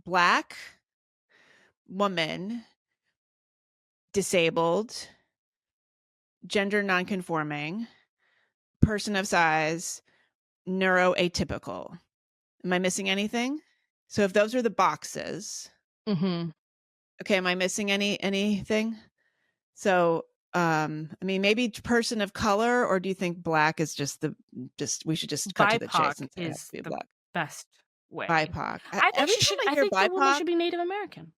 Black woman, disabled, gender nonconforming, person of size, neuroatypical. Am I missing anything? So if those are the boxes, Mm-hmm. okay, am I missing anything? So, I mean, maybe person of color, or do you think Black is just we should just cut to the chase BIPOC and say it has is to be the Black? best way. BIPOC. I think Every she time should. I I hear think the woman BIPOC, should be Native American.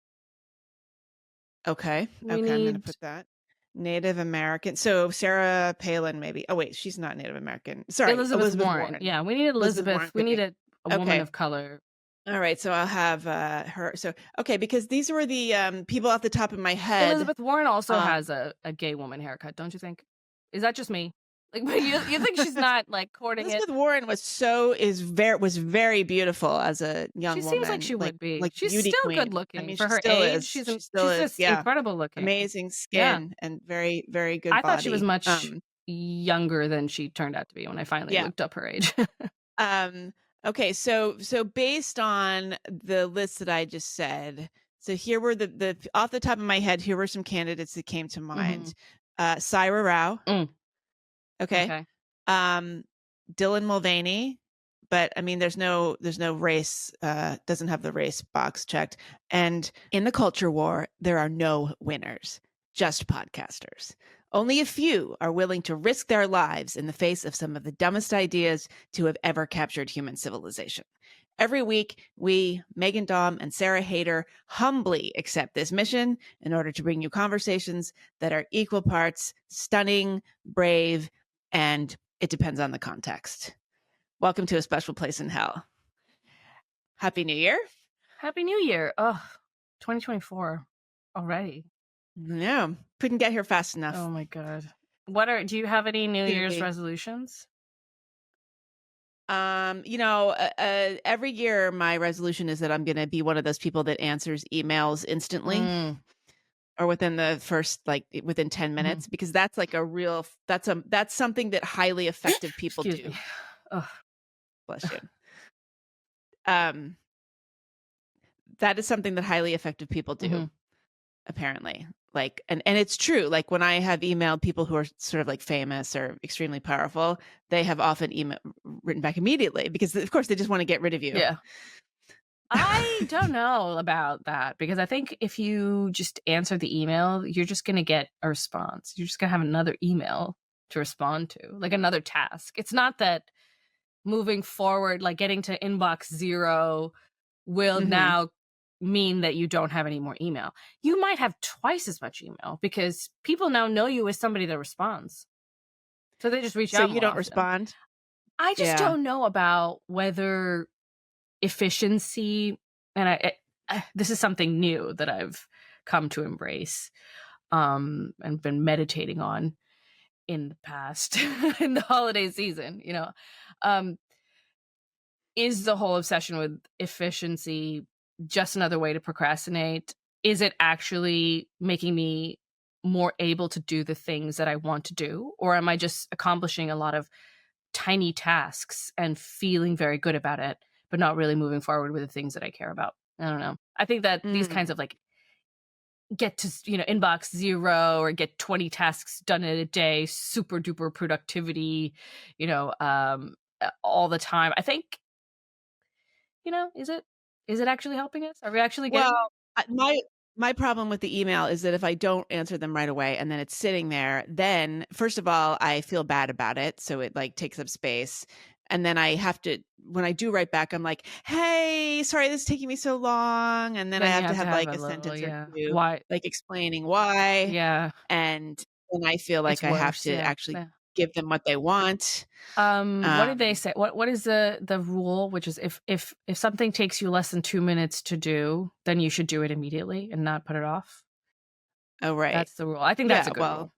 okay, We I'm going to need put that. Native American. So Sarah Palin, maybe. Oh wait, she's not Native American. Sorry, Elizabeth Warren. Yeah, we need Elizabeth Elizabeth. Warren We could need be. a woman Okay. of color. All right. So I'll have her. So okay, because these were the people off the top of my head. Elizabeth Warren also has a gay woman haircut, don't you think? Is that just me? Like, you think she's not like courting Elizabeth it? Warren was very beautiful as a young She woman. seems like she would be. Like She's beauty still queen. good I looking mean, for she her still age. is. She's She still is. just Yeah, incredible looking. amazing Yeah. skin and very, very good I body. thought she was much younger than she turned out to be when I finally looked up her age. Okay, so based on the list that I just said, so here were the off the top of my head, here were some candidates that came to mind. Saira Rao. Okay. Dylan Mulvaney, but I mean there's no race, doesn't have the race box checked. And in the culture war, there are no winners, just podcasters. Only a few are willing to risk their lives in the face of some of the dumbest ideas to have ever captured human civilization. Every week, we, Meghan Daum and Sarah Hayter, humbly accept this mission in order to bring you conversations that are equal parts stunning, brave, and it depends on the context. Welcome to A Special Place in Hell. Happy New Year. Happy New Year. Oh, 2024 already. No, couldn't get here fast enough. Oh my God. Do you have any New Year's resolutions? Every year my resolution is that I'm going to be one of those people that answers emails instantly or within the first, within 10 minutes, because that's like that's something that highly effective people do. Me. Oh. Bless you. That is something that highly effective people do, apparently. And it's true. Like when I have emailed people who are sort of like famous or extremely powerful, they have often written back immediately because of course they just want to get rid of you. Yeah. I don't know about that because I think if you just answer the email, you're just going to get a response. You're just going to have another email to respond to, like another task. It's not that moving forward, like getting to inbox 0 will now mean that you don't have any more email. You might have twice as much email because people now know you as somebody that responds. So they just reach out. So you don't respond? I just don't know about whether efficiency, and this is something new that I've come to embrace and been meditating on in the past, in the holiday season, is the whole obsession with efficiency just another way to procrastinate? Is it actually making me more able to do the things that I want to do? Or am I just accomplishing a lot of tiny tasks and feeling very good about it, but not really moving forward with the things that I care about? I don't know. I think that these kinds of like get to, inbox 0 or get 20 tasks done in a day, super duper productivity, all the time. I think, is it actually helping us? Are we actually getting? Well, my problem with the email is that if I don't answer them right away and then it's sitting there, then first of all, I feel bad about it. So it takes up space. And then I have to, when I do write back, I'm like, hey, sorry, this is taking me so long. And then I have to have like a sentence or two, why? like explaining why. Yeah. And then I feel like I have to actually give them what they want. What did they say? What is the rule? Which is if something takes you less than 2 minutes to do, then you should do it immediately and not put it off. Oh, right. That's the rule. I think that's a good rule.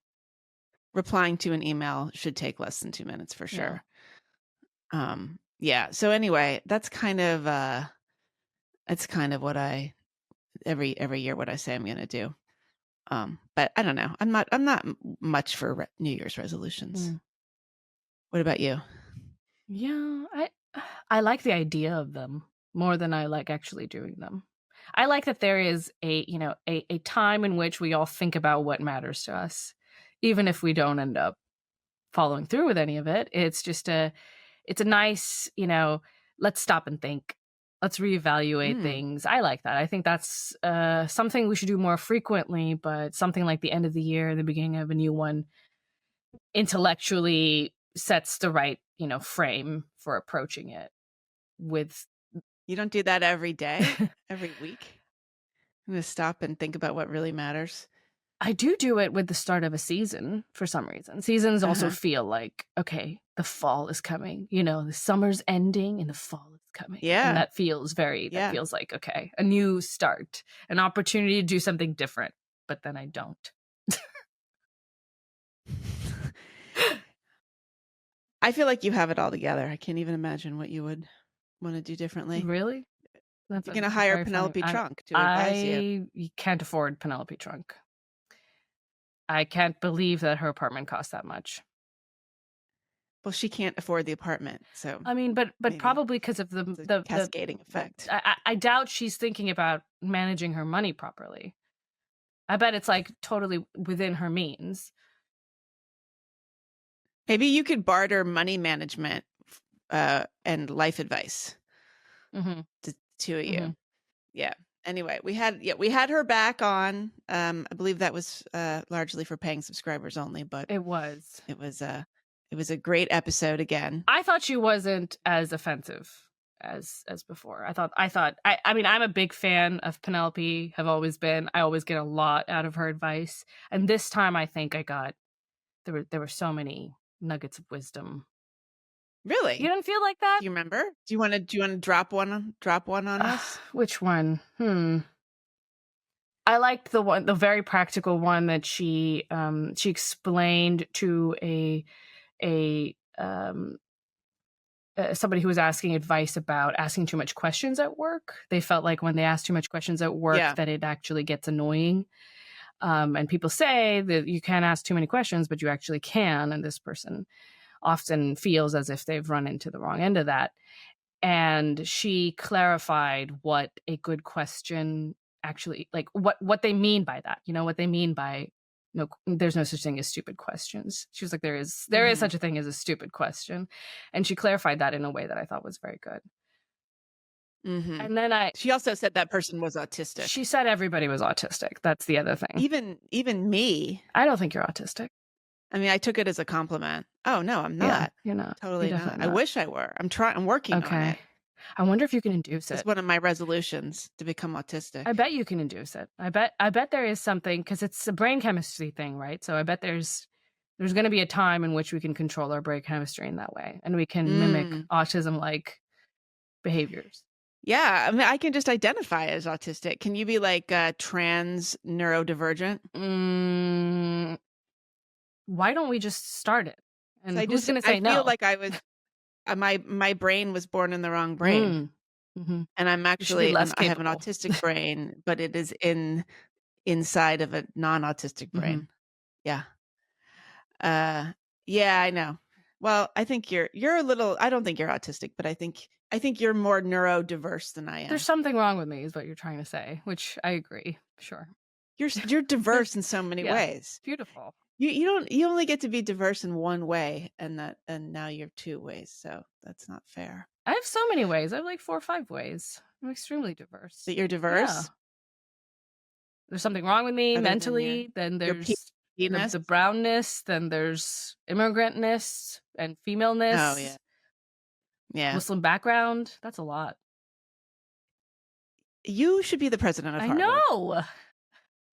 Replying to an email should take less than 2 minutes for sure. Yeah. So anyway, that's kind of what I every year what I say I'm going to do. But I don't know. I'm not much for New Year's resolutions. What about you? Yeah, I like the idea of them more than I like actually doing them. I like that there is a time in which we all think about what matters to us, even if we don't end up following through with any of it. It's a nice, let's stop and think. Let's reevaluate things. I like that. I think that's something we should do more frequently, but something like the end of the year, the beginning of a new one, intellectually sets the right, frame for approaching it with. You don't do that every day, every week? I'm going to stop and think about what really matters. I do it with the start of a season for some reason. Seasons also feel like, okay, the fall is coming. The summer's ending and the fall is coming. Yeah. And that feels like, okay, a new start, an opportunity to do something different. But then I don't. I feel like you have it all together. I can't even imagine what you would want to do differently. Really? You're going to hire Penelope Trunk to advise you. You can't afford Penelope Trunk. I can't believe that her apartment costs that much. Well, she can't afford the apartment, so I mean, but probably because of the cascading effect. I doubt she's thinking about managing her money properly. I bet it's like totally within her means. Maybe you could barter money management and life advice. The two of you. Yeah. Anyway, we had her back on. I believe that was largely for paying subscribers only, but it was a great episode again. I thought she wasn't as offensive as before. I mean, I'm a big fan of Penelope, have always been. I always get a lot out of her advice. And this time I think there were so many nuggets of wisdom. Really? You didn't feel like that? Do you remember? Do you want to drop one on us? Which one? I liked the very practical one that she explained to somebody who was asking advice about asking too much questions at work. They felt like when they ask too much questions at work that it actually gets annoying. And people say that you can't ask too many questions, but you actually can. And this person often feels as if they've run into the wrong end of that. And she clarified what a good question actually, like what they mean by that, what they mean by, no, there's no such thing as stupid questions. She was like, there is such a thing as a stupid question. And she clarified that in a way that I thought was very good. And then she also said that person was autistic. She said everybody was autistic. That's the other thing. Even me. I don't think you're autistic. I mean, I took it as a compliment. Oh no, I'm not. Yeah, you're not. Totally not. I wish I were. I'm working on it. I wonder if you can induce it. It's one of my resolutions to become autistic. I bet you can induce it. I bet there is something, because it's a brain chemistry thing, right? So I bet there's going to be a time in which we can control our brain chemistry in that way, and we can mimic autism-like behaviors. Yeah, I mean, I can just identify as autistic. Can you be like trans neurodivergent? Why don't we just start it? And who's going to say I no? I feel like I was, my brain was born in the wrong brain. And I'm actually, I have an autistic brain, but it is inside of a non-autistic brain. Yeah. Yeah, I know. Well, I think you're a little, I don't think you're autistic, but I think you're more neurodiverse than I am. There's something wrong with me is what you're trying to say, which I agree. Sure. You're diverse in so many ways. Beautiful. You only get to be diverse in one way, and now you're two ways, so that's not fair. I have so many ways. I have like 4 or 5 ways. I'm extremely diverse. That you're diverse? Yeah. There's something wrong with me mentally. Then there's the brownness. Then there's immigrantness and femaleness. Oh, yeah. Yeah. Muslim background. That's a lot. You should be the president of Harvard. I know.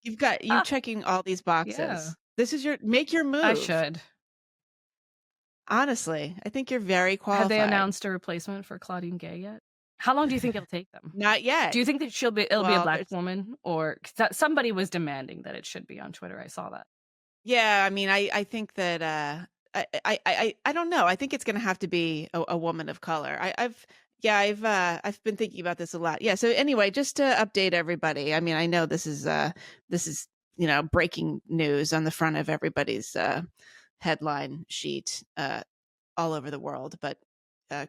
You're checking all these boxes. Yeah. This is make your move. I should. Honestly, I think you're very qualified. Have they announced a replacement for Claudine Gay yet? How long do you think it'll take them? Not yet. Do you think that it'll be a black woman, or somebody was demanding that it should be on Twitter? I saw that. Yeah, I mean, I think that I don't know. I think it's going to have to be a woman of color. I've been thinking about this a lot. Yeah. So anyway, just to update everybody. I mean, I know this is breaking news on the front of everybody's headline sheet all over the world, but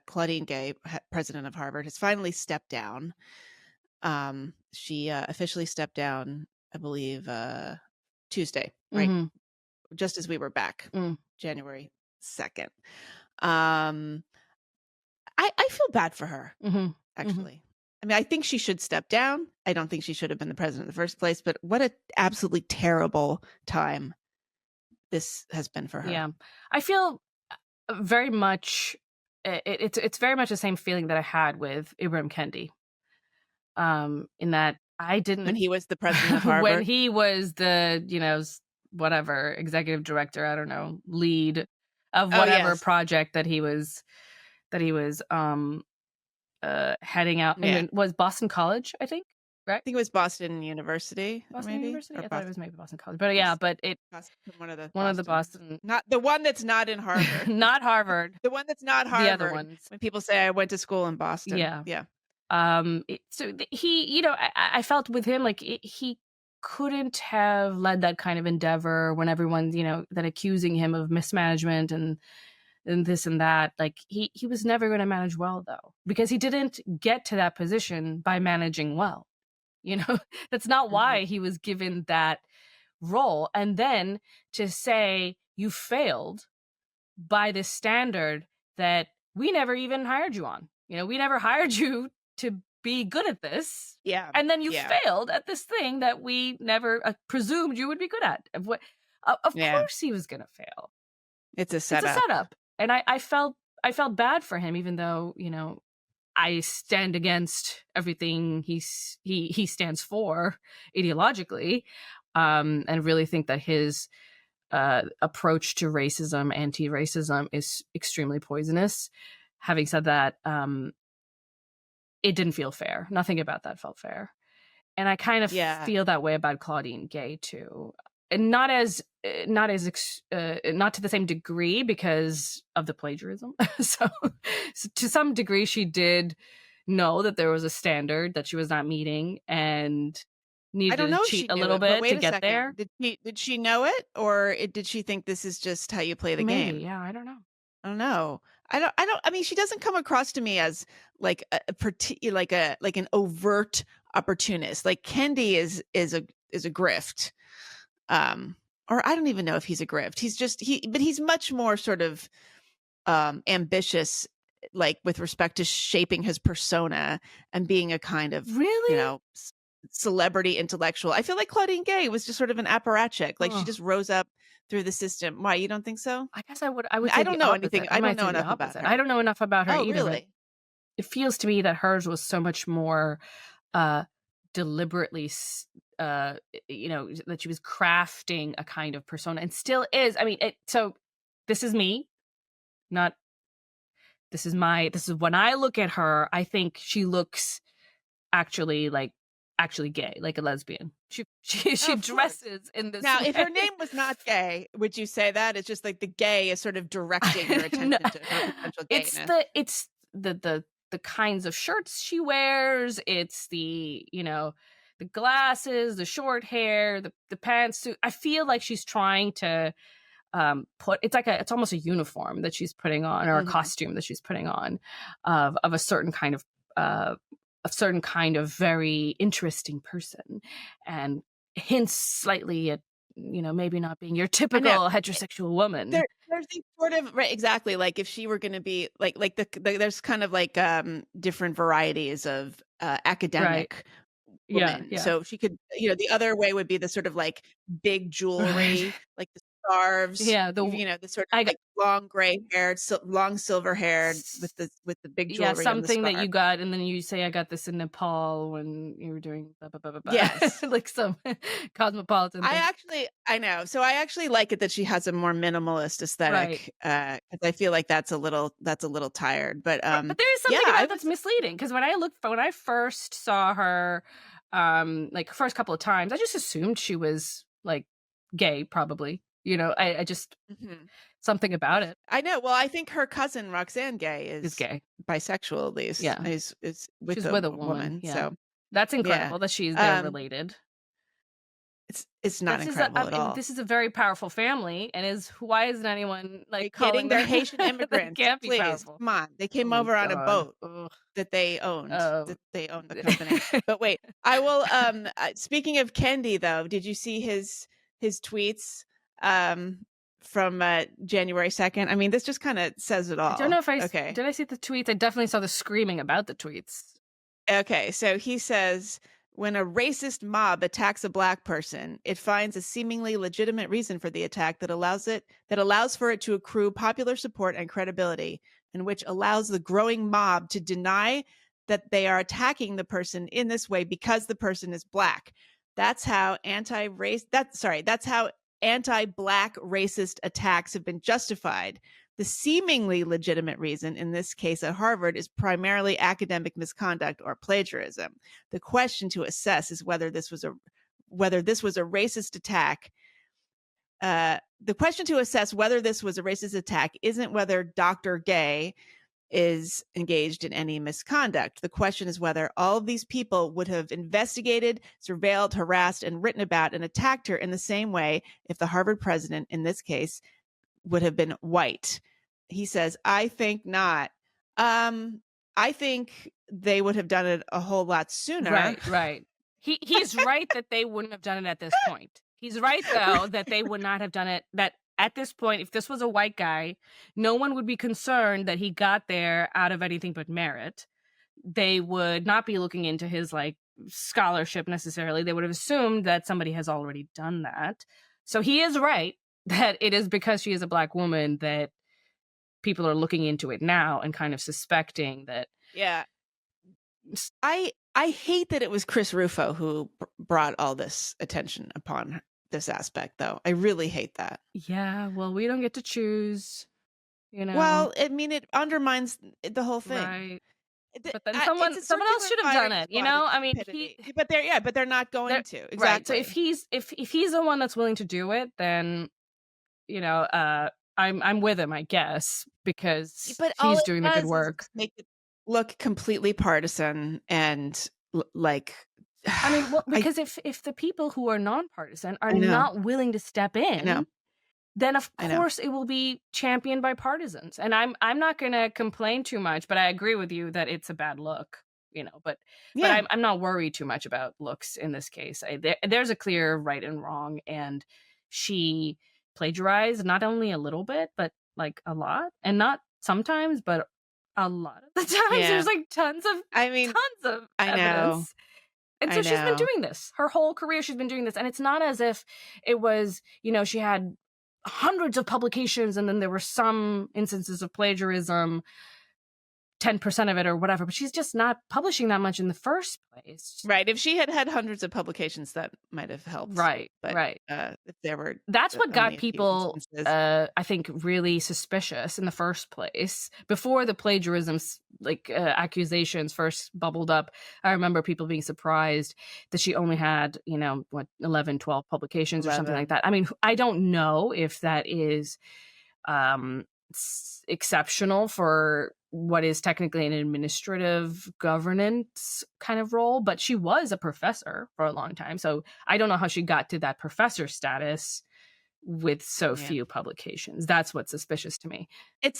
Claudine Gay, president of Harvard, has finally stepped down. She officially stepped down, I believe, Tuesday, right? Just as we were back, January 2nd. I feel bad for her, actually. I mean, I think she should step down. I don't think she should have been the president in the first place, but what a absolutely terrible time this has been for her. Yeah. I feel very much, it's very much the same feeling that I had with Ibram Kendi. In that I didn't... When he was the president of Harvard? When he was the, whatever, executive director, I don't know, lead of whatever project that he was heading out. Yeah. And it was Boston College, I think, right? I think it was Boston University. Boston maybe? University? Or I thought it was maybe Boston College. But yeah, but it... one of the Boston... Not the one that's not in Harvard. Not Harvard. The one that's not Harvard. The other ones. When people say I went to school in Boston. Yeah. Yeah. So he, I felt with him, like, he couldn't have led that kind of endeavor when everyone's, then accusing him of mismanagement and this and that. Like, he was never going to manage well, though, because he didn't get to that position by managing well. That's not why he was given that role. And then to say you failed by this standard that we never even hired you on. We never hired you to be good at this. Yeah. And then you failed at this thing that we never presumed you would be good at. Of course he was going to fail. It's a setup. It's a setup. And I felt bad for him, even though, I stand against everything he stands for ideologically, and really think that his approach to racism, anti-racism, is extremely poisonous. Having said that, it didn't feel fair. Nothing about that felt fair. And I kind of feel that way about Claudine Gay too. And not to the same degree because of the plagiarism. So to some degree, she did know that there was a standard that she was not meeting and needed to cheat a little bit to get there. Did she know it, or did she think this is just how you play the game? Yeah, I don't know. I mean, she doesn't come across to me as like an overt opportunist. Like Kendi is a grift. Or I don't even know if he's a grift. But he's much more sort of ambitious, like with respect to shaping his persona and being a kind of celebrity intellectual. I feel like Claudine Gay was just sort of an apparatchik. Like she just rose up through the system. Why, you don't think so? I guess I would. I don't know anything. I don't know enough about her. I don't know enough about her either. Really? It feels to me that hers was so much more deliberately, that she was crafting a kind of persona, and still is. I mean, so this is me, not. This is when I look at her, I think she looks actually gay, like a lesbian. She dresses in this. Now, way. If her name was not Gay, would you say that? It's just like the gay is sort of directing your attention to her potential gayness. It's the kinds of shirts she wears. It's the glasses, the short hair, the pantsuit. I feel like she's trying to it's almost a uniform that she's putting on, or a costume that she's putting on of a certain kind of very interesting person, and hints slightly at maybe not being your typical heterosexual woman. There's these sort of exactly, like if she were going to be like there's kind of like different varieties of academic women. Yeah. So she could, the other way would be the sort of like big jewelry, like the scarves. Yeah, the sort of like long gray haired, long silver haired with the big jewelry. Yeah, something that you got, and then you say, "I got this in Nepal when you were doing blah blah blah blah." Yes, like some cosmopolitan thing. I know. So I actually like it that she has a more minimalist aesthetic, because I feel like that's a little tired. But there is something about that's misleading, because when I first saw her, like first couple of times, I just assumed she was like gay, probably. I just something about it. I know. Well, I think her cousin Roxanne Gay is gay, bisexual, at least. Yeah, is with a woman. Yeah. So that's incredible that they're related. It's not incredible at all. This is a very powerful family, and why isn't anyone Are you like kidding? calling They're them? Haitian That immigrants. can't be Please, powerful. come on. They Oh came my over on a god. boat Ugh. that they owned. Um, That they owned the company. But wait, I will. Speaking of Kendi, though, did you see his tweets from January 2nd? I mean, this just kind of says it all. I don't know if Okay. did I see the tweets. I definitely saw the screaming about the tweets. Okay, so he says, when a racist mob attacks a black person, it finds a seemingly legitimate reason for the attack that allows for it to accrue popular support and credibility, and which allows the growing mob to deny that they are attacking the person in this way because the person is black. That's how that's how anti-black racist attacks have been justified. The seemingly legitimate reason in this case at Harvard is primarily academic misconduct or plagiarism. The question to assess is whether this was a racist attack. The question to assess whether this was a racist attack isn't whether Dr. Gay is engaged in any misconduct. The question is whether all of these people would have investigated, surveilled, harassed, and written about and attacked her in the same way if the Harvard president, in this case, would have been white. He says, I think not. I think they would have done it a whole lot sooner. Right. He's right that they wouldn't have done it at this point. He's right, though, that they would not have done it, that at this point, if this was a white guy, no one would be concerned that he got there out of anything but merit. They would not be looking into his like scholarship necessarily. They would have assumed that somebody has already done that. So he is right that it is because she is a black woman that people are looking into it now and kind of suspecting that. Yeah. I hate that it was Chris Rufo who brought all this attention upon this aspect, though. I really hate that. Yeah, well, we don't get to choose, you know. Well, I mean, it undermines the whole thing. Right. But then someone else should have done it, you know? I mean, but they're not going to. Exactly. Right. So if he's the one that's willing to do it, then you know, I'm with him, I guess, because he's doing the good work. Make it look completely partisan and like. I mean, well, because if the people who are nonpartisan are not willing to step in, then of course it will be championed by partisans. And I'm not going to complain too much, but I agree with you that it's a bad look, you know. But I'm not worried too much about looks in this case. There's a clear right and wrong, and she plagiarized not only a little bit, but like a lot, and not sometimes, but a lot of the times. There's like tons of evidence. I know. And so she's been doing this her whole career. She's been doing this. And it's not as if it was, you know, she had hundreds of publications and then there were some instances of plagiarism, 10% of it or whatever, but she's just not publishing that much in the first place. Right. If she had hundreds of publications, that might have helped. Right. But, right. If there were, that's what got people, I think, really suspicious in the first place. Before the plagiarism, accusations first bubbled up, I remember people being surprised that she only had, 11, 12 publications or something like that. I mean, I don't know if that is exceptional for what is technically an administrative governance kind of role, but she was a professor for a long time. So I don't know how she got to that professor status with so few publications. That's what's suspicious to me. It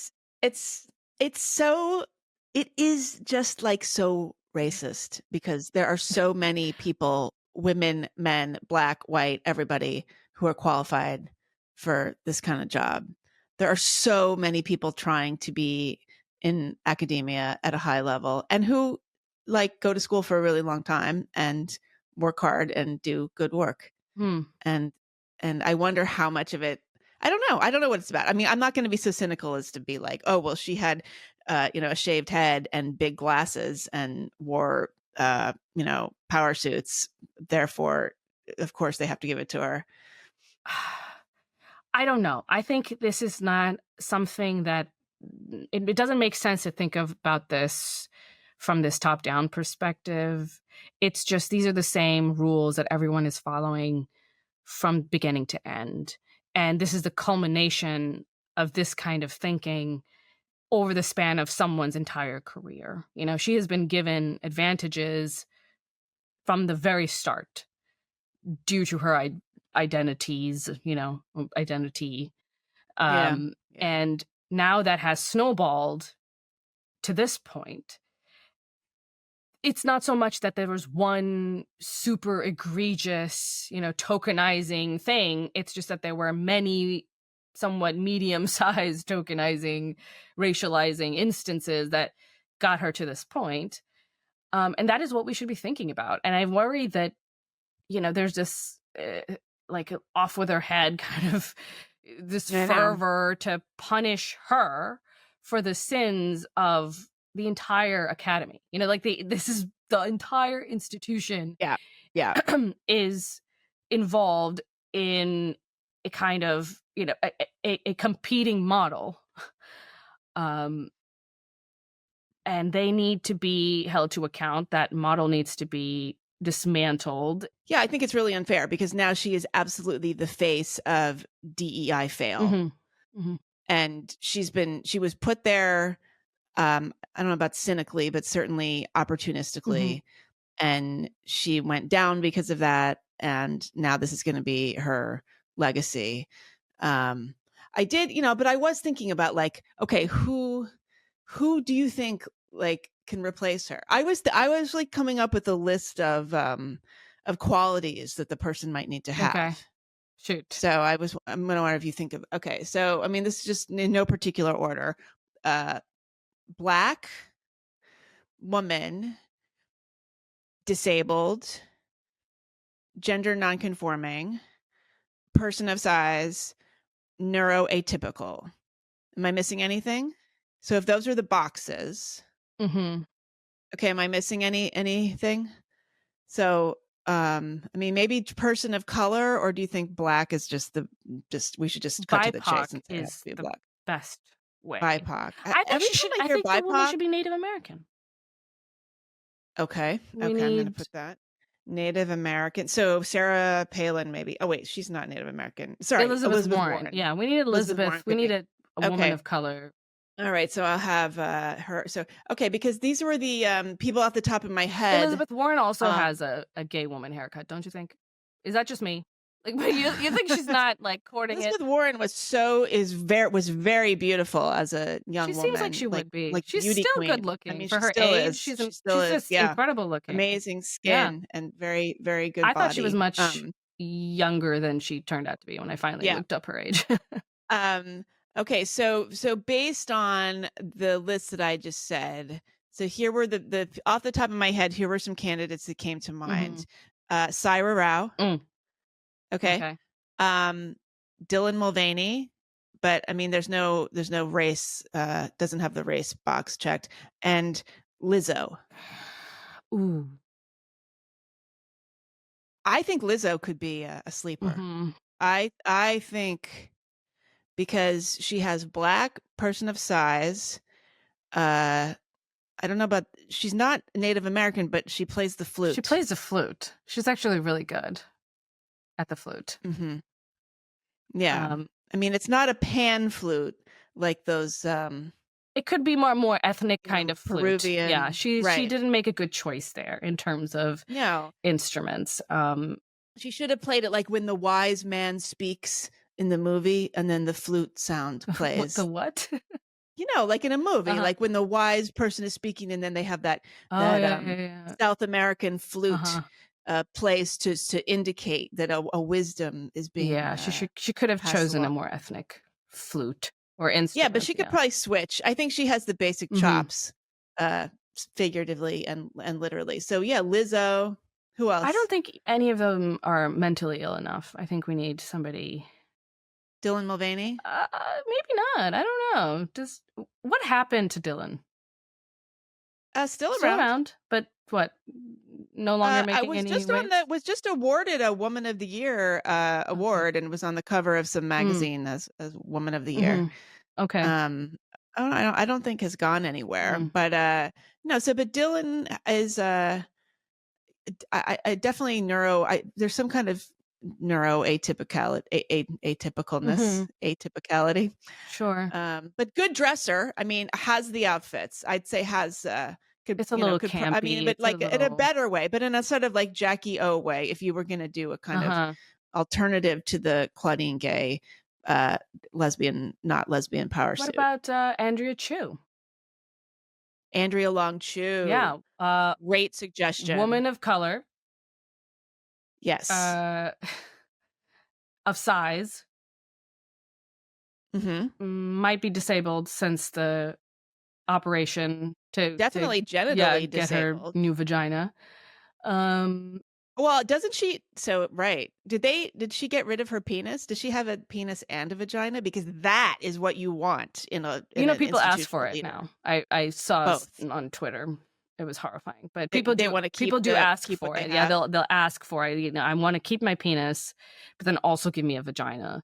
is just like so racist because there are so many people, women, men, black, white, everybody who are qualified for this kind of job. There are so many people trying to be in academia at a high level and who go to school for a really long time and work hard and do good work. And I wonder how much of it, I don't know what it's about. I mean, I'm not going to be so cynical as to be like, oh, well, she had, a shaved head and big glasses and wore, power suits. Therefore, of course, they have to give it to her. I don't know. I think this is not something that it doesn't make sense to think about this from this top-down perspective. It's just these are the same rules that everyone is following from beginning to end. And this is the culmination of this kind of thinking over the span of someone's entire career. She has been given advantages from the very start. due to her identities, identity. Yeah. And now that has snowballed to this point. It's not so much that there was one super egregious, tokenizing thing. It's just that there were many somewhat medium-sized tokenizing, racializing instances that got her to this point. And that is what we should be thinking about. And I worry that, there's this like off with her head kind of this fervor to punish her for the sins of the entire academy. This is the entire institution. Yeah. Is involved in a kind of, a competing model. And they need to be held to account. That model needs to be dismantled. Yeah, I think it's really unfair because now she is absolutely the face of DEI fail. Mm-hmm. And she was put there, I don't know about cynically, but certainly opportunistically. Mm-hmm. And she went down because of that. And now this is going to be her legacy. I did, but I was thinking about like, okay, who do you think like can replace her? I was like coming up with a list of qualities that the person might need to have. Okay. Shoot. So I'm going to wonder if you think of, okay. So, I mean, this is just in no particular order. Black, woman, disabled, gender nonconforming, person of size, neuroatypical. Am I missing anything? So if those are the boxes, mm-hmm. Okay, am I missing anything? So, I mean, maybe person of color, or do you think black is we should just cut to the chase and say it has to be the black? Best way. BIPOC. I think the woman should be Native American. Okay. I'm going to put that. Native American. So Sarah Palin, maybe. Oh wait, she's not Native American. Sorry, Elizabeth Warren. Yeah, we need Elizabeth. We need a woman of color. All right, so I'll have her. So okay, because these were the people off the top of my head. Elizabeth Warren also has a gay woman haircut, don't you think? Is that just me? Like, you think she's not like courting Elizabeth Warren was very beautiful as a young woman. She seems like she would be. Like she's still queen. good looking. I mean, for her age. She's just incredible looking. Amazing skin and very, very good body. I thought she was much younger than she turned out to be when I finally looked up her age. Okay, so based on the list that I just said, so here were the off the top of my head, here were some candidates that came to mind. Mm-hmm. Saira Rao. Mm. Okay. Dylan Mulvaney, but I mean, there's no race, doesn't have the race box checked, and Lizzo. Ooh. I think Lizzo could be a sleeper. Mm-hmm. I think because she has black, person of size. I don't know about, she's not Native American, but she plays the flute. She plays the flute. She's actually really good at the flute. Mm-hmm. Yeah. I mean, it's not a pan flute like those. It could be more ethnic kind of flute. Peruvian. Yeah, she didn't make a good choice there in terms of instruments. She should have played it like when the wise man speaks in the movie, and then the flute sound plays. The what? Like in a movie, like when the wise person is speaking, and then they have that South American flute plays to indicate that a wisdom is being. Yeah, she could have chosen a more ethnic flute or instrument. Yeah, but she could probably switch. I think she has the basic chops, figuratively and literally. So yeah, Lizzo. Who else? I don't think any of them are mentally ill enough. I think we need somebody. Dylan Mulvaney? Maybe not. I don't know. What happened to Dylan? Still around. But what? No longer making any waves? Was just awarded a Woman of the Year award, and was on the cover of some magazine as Woman of the Year. Mm-hmm. Okay. I don't think has gone anywhere. But no. So, but Dylan is I definitely there's some kind of neuroatypicality, atypicalness, atypicality. Sure. But good dresser. I mean, has the outfits. I'd say has It's a little campy. I mean, but like in a better way, but in a sort of like Jackie O way, if you were going to do a kind of alternative to the Claudine Gay lesbian, not lesbian power suit. What about Andrea Chu? Andrea Long Chu. Yeah. Great suggestion. Woman of color. Yes. Of size. Might be disabled since the operation to definitely genitally get disabled. her new vagina. Well, doesn't she? So right. Did she get rid of her penis? Does she have a penis and a vagina? Because that is what you want in a. People ask for it now. I saw both on Twitter. It was horrifying, but people do want to keep. People do ask keep for it. Yeah, they'll ask for it. I want to keep my penis, but then also give me a vagina.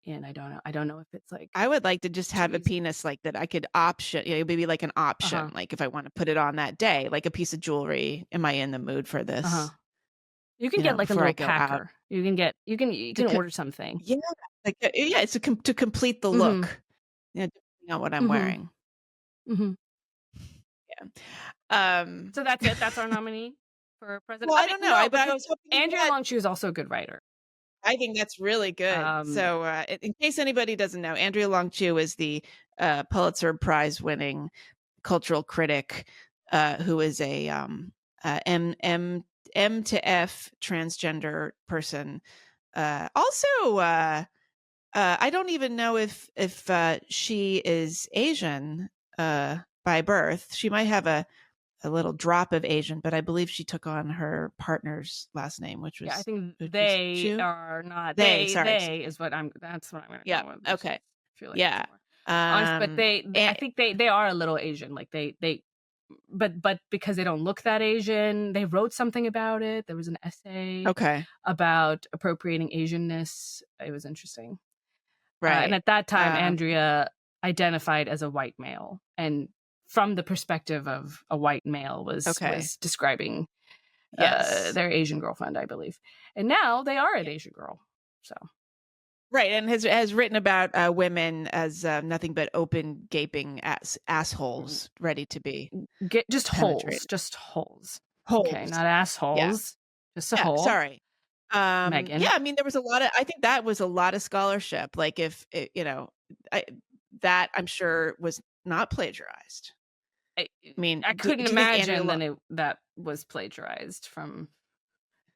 And I don't know if it's like. I would like to just have a penis like that. I could option, maybe like an option, like if I want to put it on that day, like a piece of jewelry. Am I in the mood for this? You can get like a little packer. You can order something. Yeah, it's to complete the look. Yeah, depending on what I'm wearing. Yeah. So that's it. That's our nominee for president. Well, I don't know. But I was hoping Andrea Long Chu is also a good writer. I think that's really good. So in case anybody doesn't know, Andrea Long Chu is the Pulitzer Prize winning cultural critic who is a M to F transgender person. Also, I don't even know if she is Asian by birth. She might have a little drop of Asian, but I believe she took on her partner's last name, which was. Yeah, I think they are not. They is what I'm. That's what I'm going to. Yeah. Okay. Like yeah. But I think they are a little Asian. Like but because they don't look that Asian, they wrote something about it. There was an essay. About appropriating Asianness. It was interesting. Right. And at that time, Andrea identified as a white male, and from the perspective of a white male was describing their Asian girlfriend, I believe. And now they are an Asian girl. So right, and has written about women as nothing but open, gaping assholes ready to be just holes. Okay, not assholes. Yeah. Just a hole. Sorry. Meghan. Yeah, I mean, there was I think that was a lot of scholarship. Like if, that I'm sure was not plagiarized. I mean, I couldn't imagine that was plagiarized from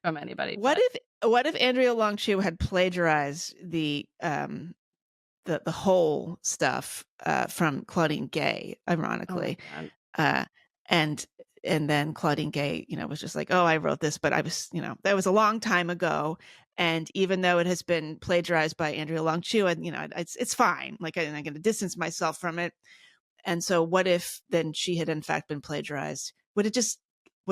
anybody. What if Andrea Long Chu had plagiarized the whole stuff from Claudine Gay, ironically, and then Claudine Gay, was just like, oh, I wrote this, but I was, that was a long time ago, and even though it has been plagiarized by Andrea Long Chu, and it's fine. Like I'm going to distance myself from it. And so what if then she had in fact been plagiarized? Would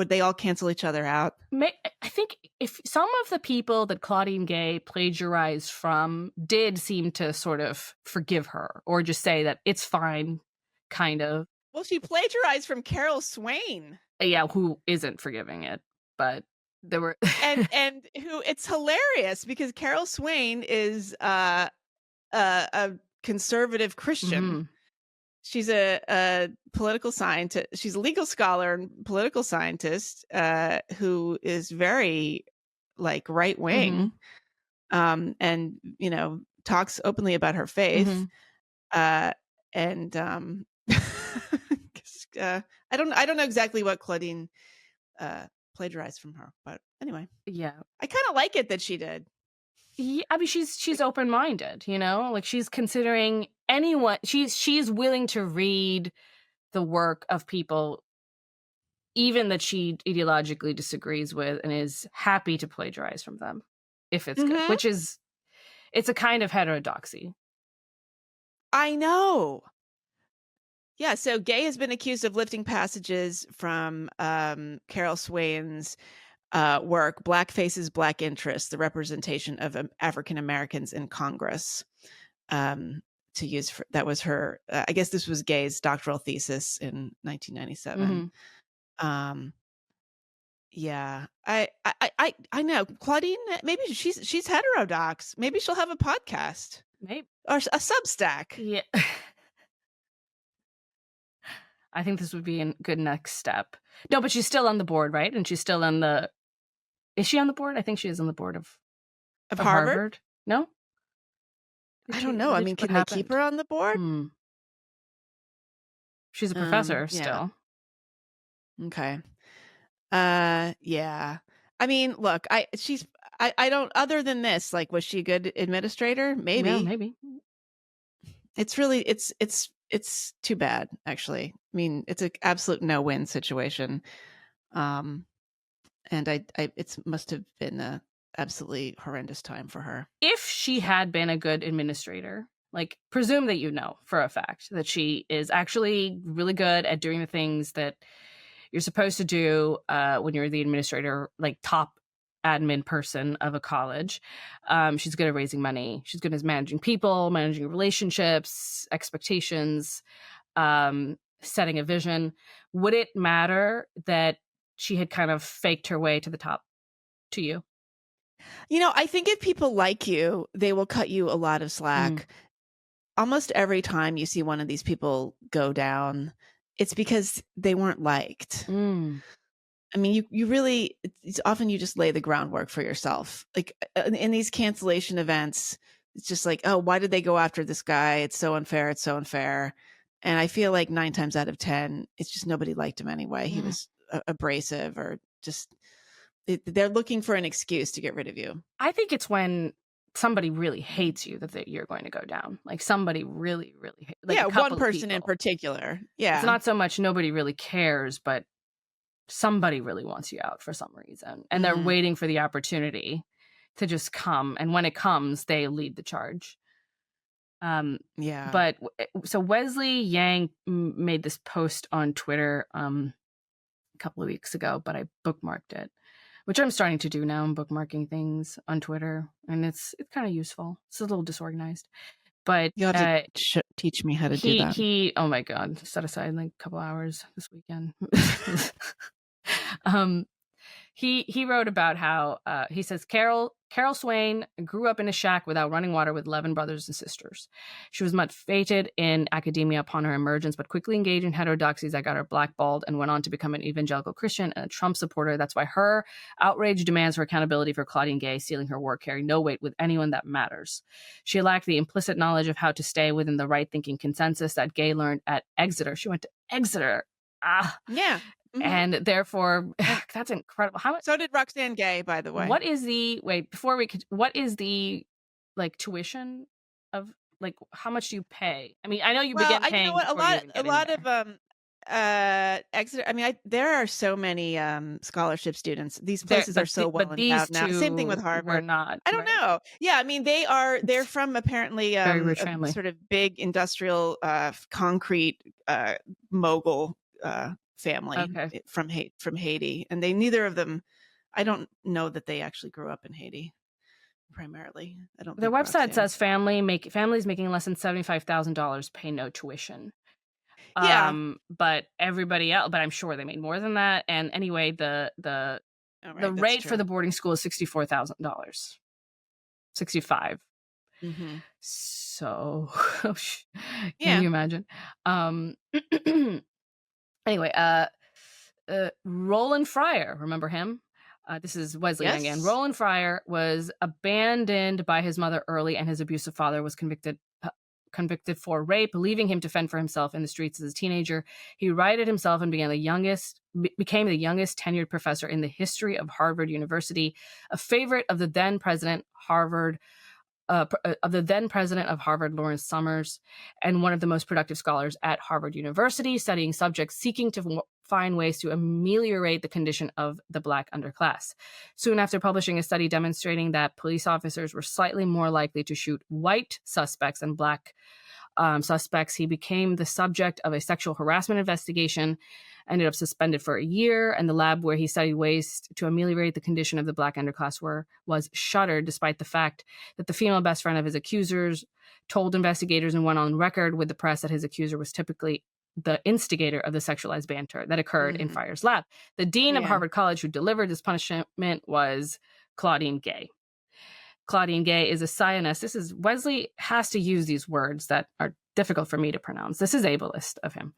they all cancel each other out? I think if some of the people that Claudine Gay plagiarized from did seem to sort of forgive her or just say that it's fine, kind of. Well, she plagiarized from Carol Swain. Yeah, who isn't forgiving it, but there were and who it's hilarious because Carol Swain is a conservative Christian. She's a political scientist. She's a legal scholar and political scientist who is very like right wing, and talks openly about her faith. And I don't know exactly what Claudine plagiarized from her, but anyway, yeah, I kind of like it that she did. Yeah, I mean, she's open-minded, like she's considering anyone. She's willing to read the work of people, even that she ideologically disagrees with, and is happy to plagiarize from them if it's good, which is it's a kind of heterodoxy. I know. Yeah, so Gay has been accused of lifting passages from Carol Swain's work, Black Faces, Black Interests, the representation of African Americans in Congress, to use that was her, I guess this was Gay's doctoral thesis in 1997. Yeah, I know Claudine, maybe she's heterodox. Maybe she'll have a podcast. Maybe. Or a Substack. Yeah. I think this would be a good next step. No, but she's still on the board, right? And she's still on the... Is she on the board? I think she is on the board of Harvard? No? I don't know. I mean, can they keep her on the board? She's a professor still. Okay. Yeah. I mean, look, I don't, other than this, like, was she a good administrator? Maybe. Yeah, maybe. It's really, it's too bad, actually. I mean, it's an absolute no-win situation. And it must have been a absolutely horrendous time for her. If she had been a good administrator, like, presume that you know for a fact that she is actually really good at doing the things that you're supposed to do when you're the administrator, like top admin person of a college. She's good at raising money. She's good at managing people, managing relationships, expectations, setting a vision. Would it matter that she had kind of faked her way to the top to you? You know, I think if people like you, they will cut you a lot of slack. Almost every time you see one of these people go down, it's because they weren't liked. I mean, you really, it's often you just lay the groundwork for yourself. Like in these cancellation events, it's just like, oh, why did they go after this guy? It's so unfair. It's so unfair. And I feel like 9 times out of 10, it's just nobody liked him anyway. He was abrasive, or just, they're looking for an excuse to get rid of you. I think it's when somebody really hates you that you're going to go down. Like somebody really, really hates. Like yeah, one person in particular. Yeah. It's not so much nobody really cares, but somebody really wants you out for some reason. And they're waiting for the opportunity to just come. And when it comes, they lead the charge. Yeah. But so Wesley Yang made this post on Twitter a couple of weeks ago, but I bookmarked it, which I'm starting to do now. I'm bookmarking things on Twitter, and it's kind of useful. It's a little disorganized, but you have to teach me how to do that. Oh my God, set aside like a couple hours this weekend. He wrote about how he says Carol Swain grew up in a shack without running water with 11 brothers and sisters. She was much fated in academia upon her emergence, but quickly engaged in heterodoxies that got her blackballed, and went on to become an evangelical Christian and a Trump supporter. That's why her outraged demands for accountability for Claudine Gay stealing her work carry no weight with anyone that matters. She lacked the implicit knowledge of how to stay within the right-thinking consensus that Gay learned at Exeter. She went to Exeter. Yeah. And therefore, that's incredible. So did Roxane Gay, by the way. What is the like tuition of, like, how much do you pay? I mean, I know you begin paying. You know what? A lot of Exeter. I mean, there are so many scholarship students. These places are so well endowed now. Same thing with Harvard. We're not. I don't know. Yeah, I mean, they're from apparently very rich family, sort of big industrial concrete mogul family from Haiti, and neither of them. I don't know that they actually grew up in Haiti. Primarily, I don't. Their website says families making less than $75,000 pay no tuition. Yeah, but everybody else. But I'm sure they made more than that. And anyway, the rate for the boarding school is $64,000. 65. So, can you imagine? Anyway, Roland Fryer, remember him? This is Wesley Yang again. Roland Fryer was abandoned by his mother early, and his abusive father was convicted for rape, leaving him to fend for himself in the streets as a teenager. He righted himself and became the youngest tenured professor in the history of Harvard University, a favorite of the then president of Harvard, Lawrence Summers, and one of the most productive scholars at Harvard University, studying subjects seeking to find ways to ameliorate the condition of the Black underclass. Soon after publishing a study demonstrating that police officers were slightly more likely to shoot white suspects than Black suspects, he became the subject of a sexual harassment investigation, ended up suspended for a year, and the lab where he studied ways to ameliorate the condition of the Black underclass was shuttered, despite the fact that the female best friend of his accusers told investigators and went on record with the press that his accuser was typically the instigator of the sexualized banter that occurred in Fryer's lab. The dean of Harvard College who delivered this punishment was Claudine Gay. Claudine Gay is a Zionist. Wesley has to use these words that are difficult for me to pronounce. This is ableist of him.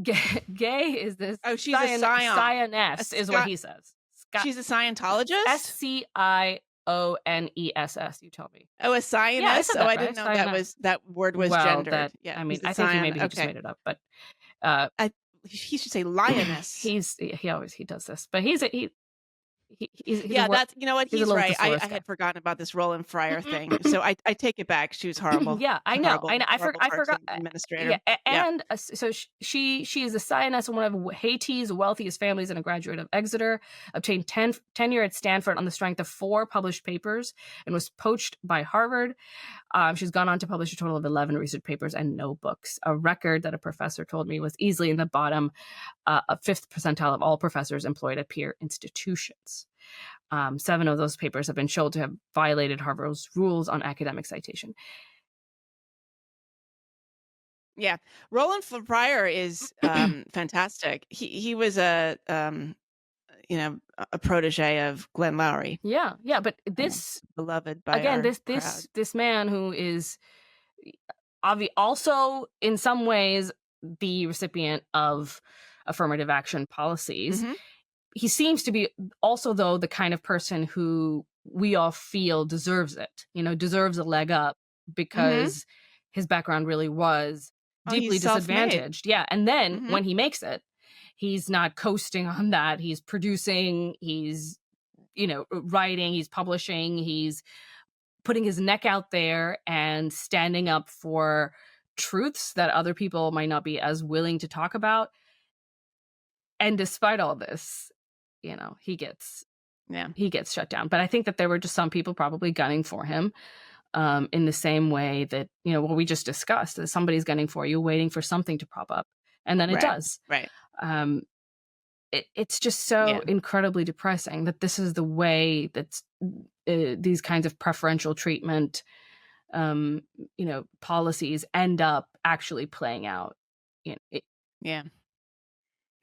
Gay is this. Oh, she's a scion. Scioness is what he says. She's a Scientologist? Scioness. You tell me. Oh, a scioness? Yeah, I said that, I right? didn't know that word was gendered. I mean, I think maybe he just made it up, but he should say lioness. he does this, but he's that's, you know what, he's right. I had forgotten about this Roland Fryer thing, so I take it back. She was horrible. Yeah, I know. I forgot. Administrator. Yeah, and so she is a scioness of one of Haiti's wealthiest families and a graduate of Exeter. Obtained tenure at Stanford on the strength of 4 published papers, and was poached by Harvard. She's gone on to publish a total of 11 research papers and no books. A record that a professor told me was easily in the bottom of 5th percentile of all professors employed at peer institutions. 7 of those papers have been shown to have violated Harvard's rules on academic citation. Yeah, Roland Fryer is fantastic. He was a protege of Glenn Loury. Yeah, but this beloved by again this man who is also in some ways the recipient of affirmative action policies. Mm-hmm. He seems to be also, though, the kind of person who we all feel deserves it, deserves a leg up because his background really was deeply disadvantaged. Yeah. And then when he makes it, he's not coasting on that. He's producing, he's, writing, he's publishing, he's putting his neck out there and standing up for truths that other people might not be as willing to talk about. And despite all this, he gets shut down. But I think that there were just some people probably gunning for him in the same way that, what we just discussed, that somebody's gunning for you, waiting for something to pop up. And then it does. Right. It's just so incredibly depressing that this is the way that these kinds of preferential treatment, policies end up actually playing out.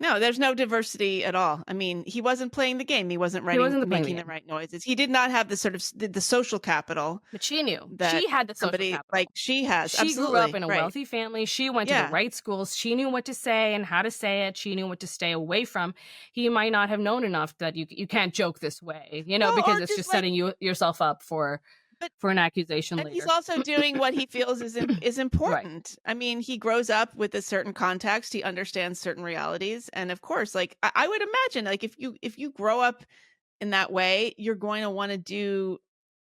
No, there's no diversity at all. I mean, he wasn't playing the game. He wasn't making the right noises. He did not have the sort of the social capital. But she knew. She had the social capital. Like she has. She grew up in a wealthy family. She went to the right schools. She knew what to say and how to say it. She knew what to stay away from. He might not have known enough that you can't joke this way, because it's just setting yourself up for an accusation later. He's also doing what he feels is important. Right. I mean, he grows up with a certain context. He understands certain realities. And of course, like I would imagine, like if you grow up in that way, you're going to want to do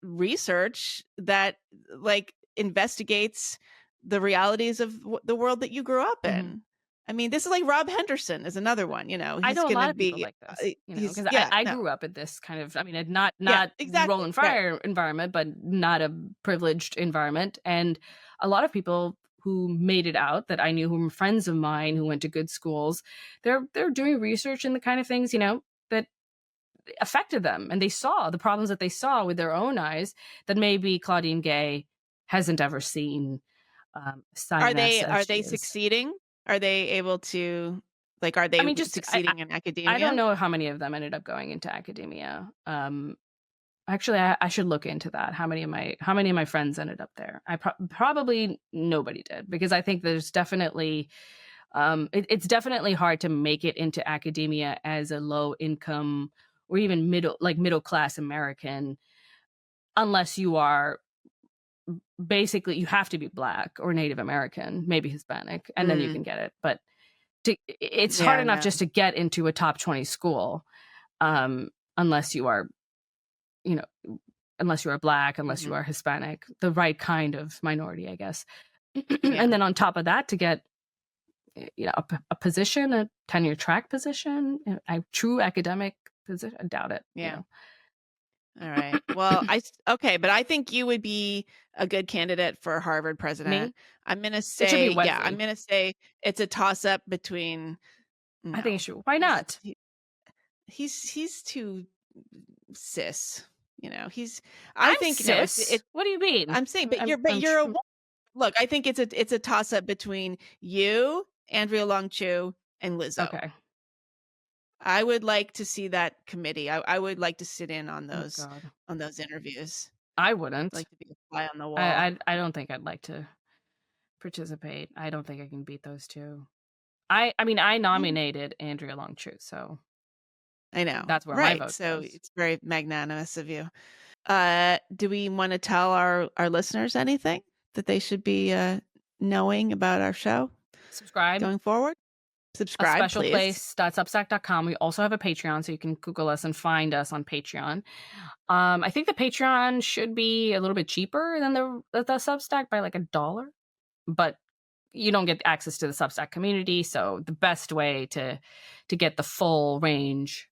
research that like investigates the realities of the world that you grew up in. I mean, this is like Rob Henderson is another one, He's I know a lot of people like this, because I grew up in this kind of, not exactly, Roland Fryer environment, but not a privileged environment. And a lot of people who made it out that I knew, who were friends of mine who went to good schools, they're doing research in the kind of things, that affected them. And they saw the problems that they saw with their own eyes that maybe Claudine Gay hasn't ever seen. Are they succeeding? Are they able to, like, are they succeeding in academia? I don't know how many of them ended up going into academia. Actually, I should look into that. How many of my friends ended up there? Probably nobody did, because I think there's definitely, it's definitely hard to make it into academia as a low income or even middle class American, unless you are basically, you have to be Black or Native American, maybe Hispanic, and then you can get it. But it's hard enough just to get into a top 20 school, unless you are, unless you are Black, unless you are Hispanic, the right kind of minority, I guess. And then on top of that, to get a position, a tenure track position, a true academic position, I doubt it. All right. Well, but I think you would be a good candidate for Harvard president. Me? I'm going to say, I'm going to say it's a toss up between. I think you should. Why not? He's too cis. I think cis. What do you mean? I'm saying, but you're a. Look, I think it's a toss up between you, Andrea Long-Chu, and Lizzo. Okay. I would like to see that committee. I would like to sit in on those interviews. I wouldn't like to be a fly on the wall. I don't think I'd like to participate. I don't think I can beat those two. I mean, I nominated Andrea Long-Chu, so I know. that's where my Right. vote So goes. it's very magnanimous of you. Do we want to tell our listeners anything that they should be knowing about our show Subscribe. going forward? A Subscribe, special please. place.substack.com. We also have a Patreon, so you can Google us and find us on Patreon. I think the Patreon should be a little bit cheaper than the Substack by like $1, but you don't get access to the Substack community. So the best way to get the full range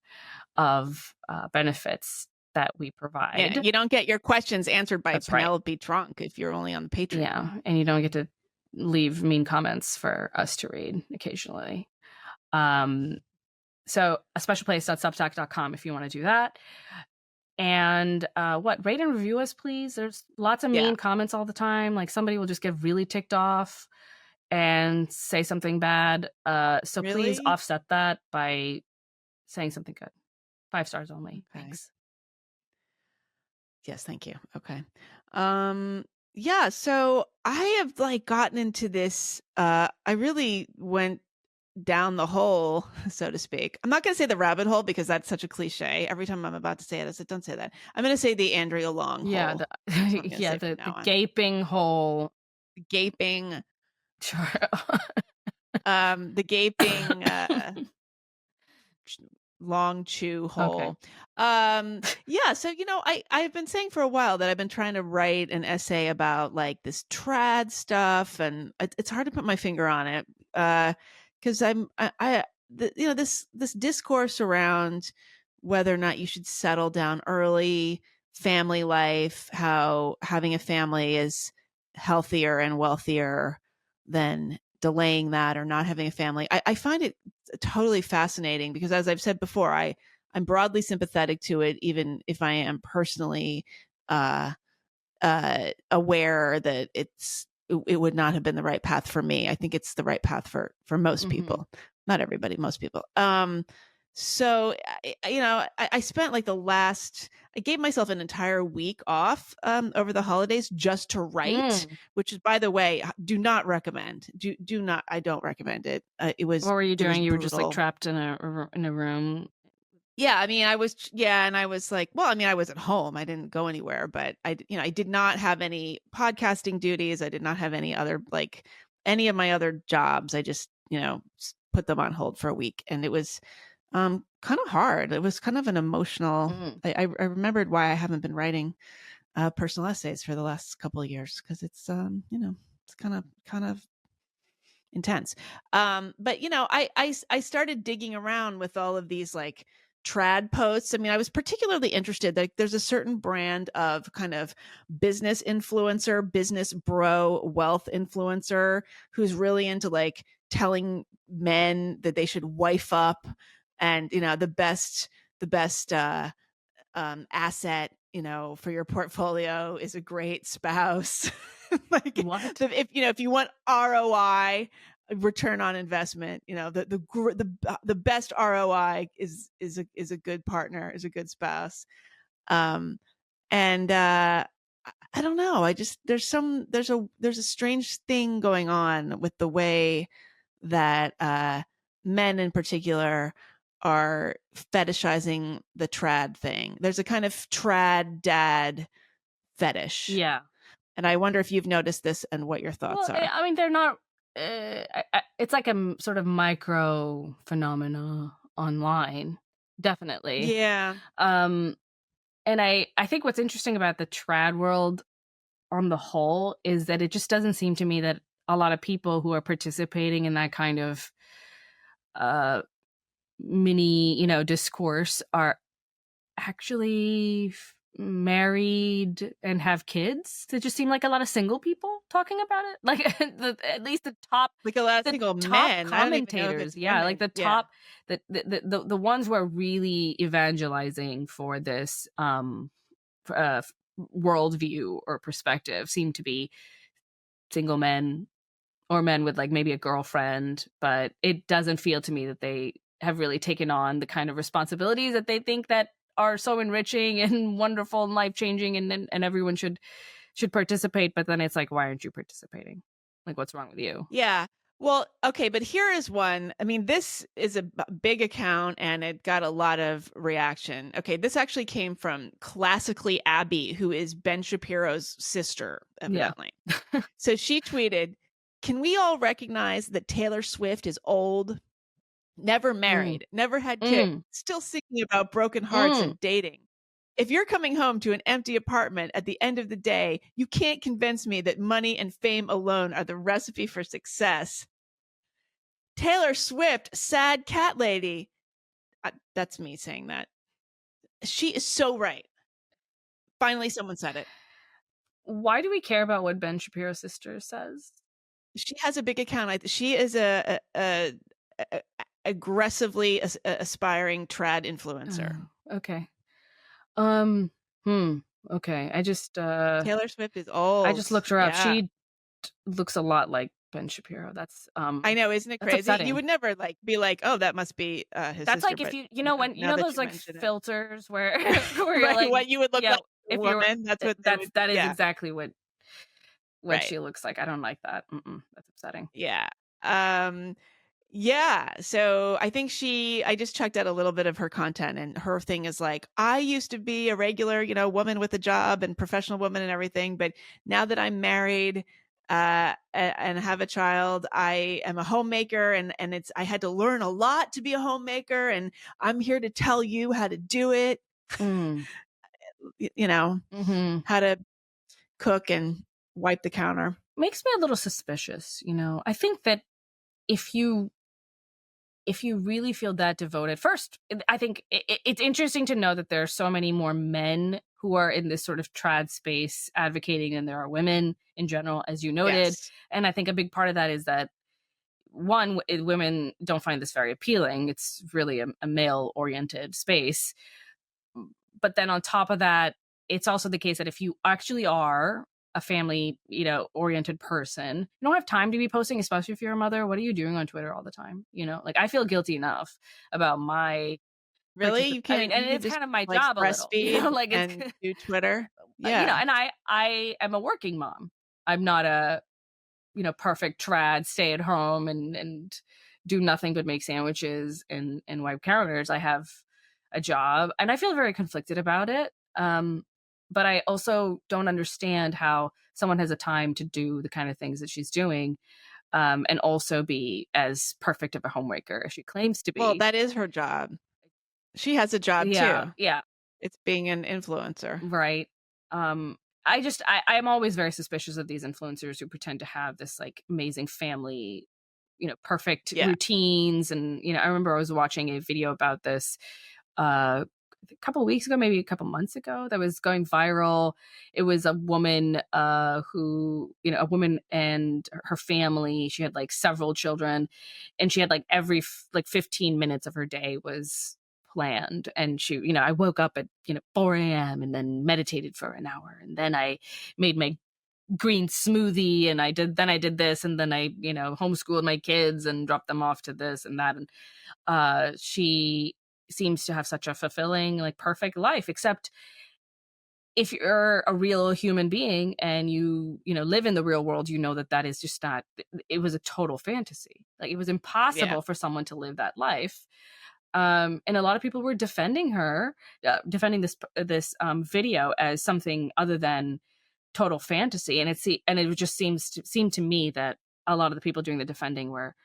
of benefits that we provide. Yeah, you don't get your questions answered by That's right. Penelope Trunk if you're only on the Patreon. Yeah, and you don't get to leave mean comments for us to read occasionally. So a special place.substack.com if you want to do that. And rate and review us, please. There's lots of mean comments all the time. Like somebody will just get really ticked off and say something bad. So please offset that by saying something good. 5 stars only. Okay. Thanks. Yes, thank you. Okay. Yeah, so I have like gotten into this. I really went down the hole, so to speak. I'm not going to say the rabbit hole because that's such a cliche. Every time I'm about to say it, I said, don't say that. I'm going to say the Andrea Long hole. The gaping hole. Gaping. Sure. The gaping Long-Chu hole. Okay. Yeah, so I've been saying for a while that I've been trying to write an essay about like this trad stuff, and it's hard to put my finger on it. Because this discourse around whether or not you should settle down early, family life, how having a family is healthier and wealthier than delaying that or not having a family. I find it totally fascinating because, as I've said before, I'm broadly sympathetic to it, even if I am personally aware that it would not have been the right path for me. I think it's the right path for most people, not everybody, most people. So, I spent like I gave myself an entire week off over the holidays just to write, which is, by the way, do not recommend. Do not. I don't recommend it. It was. What were you doing? You were just like trapped in a room. Yeah, I mean, I was like, well, I mean, I was at home. I didn't go anywhere, but I did not have any podcasting duties. I did not have any other, like any of my other jobs. I just, put them on hold for a week. And it was kind of hard. It was kind of an emotional, I remembered why I haven't been writing personal essays for the last couple of years. Cause it's, it's kind of intense. But I started digging around with all of these like trad posts. I mean, I was particularly interested that there's a certain brand of kind of business influencer, business bro, wealth influencer who's really into like telling men that they should wife up, and the best asset for your portfolio is a great spouse. Like, what? If you want ROI, return on investment, the best ROI is a good partner, is a good spouse. And I don't know. There's a strange thing going on with the way that men in particular are fetishizing the trad thing. There's a kind of trad dad fetish. Yeah. And I wonder if you've noticed this and what your thoughts are. I mean, they're not, it's like a sort of micro phenomena online. Definitely. Yeah. And I think what's interesting about the trad world on the whole is that it just doesn't seem to me that a lot of people who are participating in that kind of mini, discourse are actually married and have kids. They just seem like a lot of single people talking about it. Like at least the top, like a lot of single men commentators. Yeah, like the top, the ones who are really evangelizing for this worldview or perspective seem to be single men or men with like maybe a girlfriend, but it doesn't feel to me that they have really taken on the kind of responsibilities that they think that are so enriching and wonderful and life-changing, and everyone should participate. But then it's like, why aren't you participating? Like, what's wrong with you? Yeah. Well, okay, but here is one. I mean, this is a big account and it got a lot of reaction. Okay, this actually came from Classically Abby, who is Ben Shapiro's sister, evidently. Yeah. So she tweeted, "Can we all recognize that Taylor Swift is old, never married, never had kids, still singing about broken hearts and dating? If you're coming home to an empty apartment at the end of the day, you can't convince me that money and fame alone are the recipe for success. Taylor Swift, sad cat lady." That's me saying that. She is so right. Finally, someone said it. Why do we care about what Ben Shapiro's sister says? She has a big account. She is a aggressively aspiring trad influencer. Okay. Okay. I just Taylor Swift is old. I just looked her up. She looks a lot like Ben Shapiro. That's I know, isn't it crazy? Upsetting. You would never be like, oh, that must be his That's sister. like if you know when you know those like filters where you're right, like what you would look like a woman. That's what that is exactly what right. she looks like. I don't like that. That's upsetting. Yeah. Yeah. So I think I just checked out a little bit of her content, and her thing is like, I used to be a regular, woman with a job and professional woman and everything. But now that I'm married and have a child, I am a homemaker, and I had to learn a lot to be a homemaker, and I'm here to tell you how to do it. How to cook and wipe the counter. Makes me a little suspicious. I think that if you really feel that devoted, first, I think it's interesting to know that there are so many more men who are in this sort of trad space advocating than there are women in general, as you noted. Yes. And I think a big part of that is that, one, women don't find this very appealing. It's really a male-oriented space. But then on top of that, it's also the case that if you actually are a family, oriented person, you don't have time to be posting, especially if you're a mother. What are you doing on Twitter all the time? Like, I feel guilty enough about my really. You can't. and it's kind of my job a little. And do Twitter. Yeah, and I am a working mom. I'm not a perfect trad, stay at home and do nothing but make sandwiches and wipe counters. I have a job, and I feel very conflicted about it. But I also don't understand how someone has a time to do the kind of things that she's doing, and also be as perfect of a homemaker as she claims to be. Well, that is her job. She has a job too. Yeah. It's being an influencer. Right. I'm always very suspicious of these influencers who pretend to have this like amazing family, perfect routines. And, I remember I was watching a video about this, a couple of weeks ago, maybe a couple months ago, that was going viral. It was a woman a woman and her family. She had like several children, and she had like every 15 minutes of her day was planned. And she, I woke up at 4 a.m. and then meditated for an hour, and then I made my green smoothie, and I did this, and then I homeschooled my kids and dropped them off to this and that. And she seems to have such a fulfilling, like, perfect life, except if you're a real human being and you live in the real world, that is just not, it was a total fantasy. Like, it was impossible for someone to live that life. And a lot of people were defending her, defending this video as something other than total fantasy. And it just seemed to me that a lot of the people doing the defending were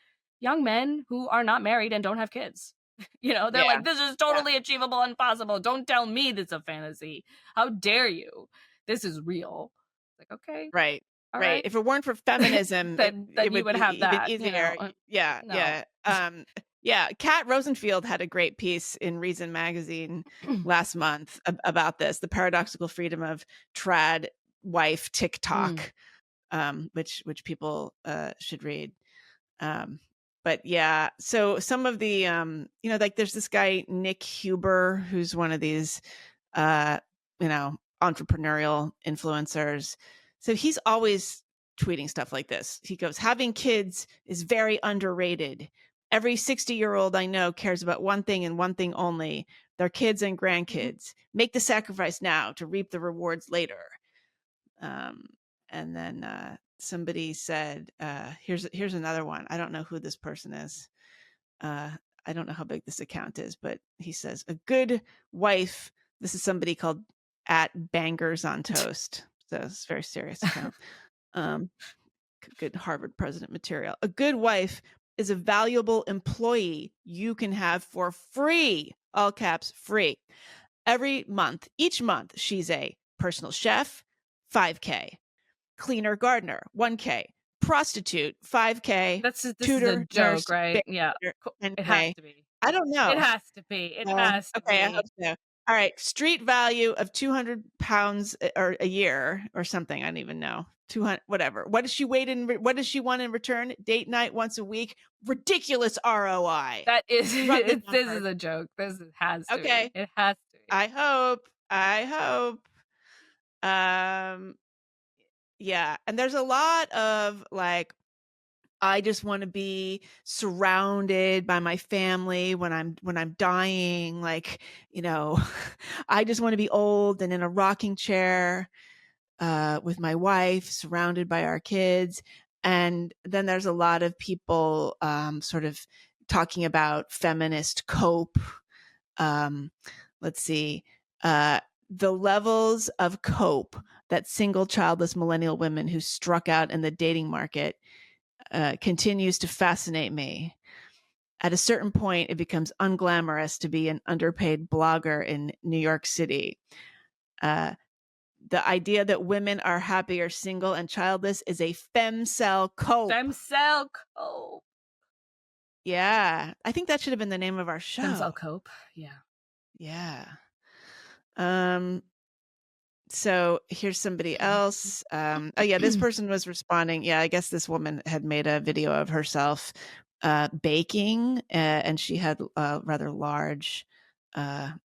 young men who are not married and don't have kids. They're like, this is totally achievable and possible. Don't tell me this is a fantasy. How dare you? This is real. Like, okay. Right. Right. If it weren't for feminism, then you would have that easier. Yeah. Kat Rosenfield had a great piece in Reason magazine last month about this, the paradoxical freedom of trad wife TikTok, which people should read. But yeah, so some of the, like there's this guy, Nick Huber, who's one of these, entrepreneurial influencers. So he's always tweeting stuff like this. He goes, having kids is very underrated. Every 60-year-old I know cares about one thing and one thing only, their kids and grandkids. Make the sacrifice now to reap the rewards later. And then somebody said, here's another one. I don't know who this person is. I don't know how big this account is, but he says, a good wife. This is somebody called @Bangers on Toast. So it's a very serious account. Good Harvard president material. A good wife is a valuable employee you can have for free. All caps, free. Every month, each month, she's a personal chef, $5K. Cleaner gardener, $1K. Prostitute, $5K. This is Tutor, a joke, nurse, right? Yeah. $10K. It has to be. I don't know. It has to be. It has to okay, be. I hope so. All right. Street value of 200 pounds or a year or something. I don't even know. 200, whatever. What does she what does she want in return? Date night once a week. Ridiculous ROI. That is, this is a joke. This has to be. It has to be. I hope. Yeah. And there's a lot of like, I just want to be surrounded by my family when I'm dying. Like, you know, I just want to be old and in a rocking chair with my wife, surrounded by our kids. And then there's a lot of people sort of talking about feminist cope. Let's see. The levels of cope that single childless millennial women who struck out in the dating market continues to fascinate me. At a certain point, it becomes unglamorous to be an underpaid blogger in New York City. The idea that women are happier single and childless is a femcel cope. Femcel cope. Yeah. I think that should have been the name of our show. Femcel cope. Yeah. Yeah. So here's somebody else. Oh yeah, this person was responding. Yeah, I guess this woman had made a video of herself baking, and she had rather large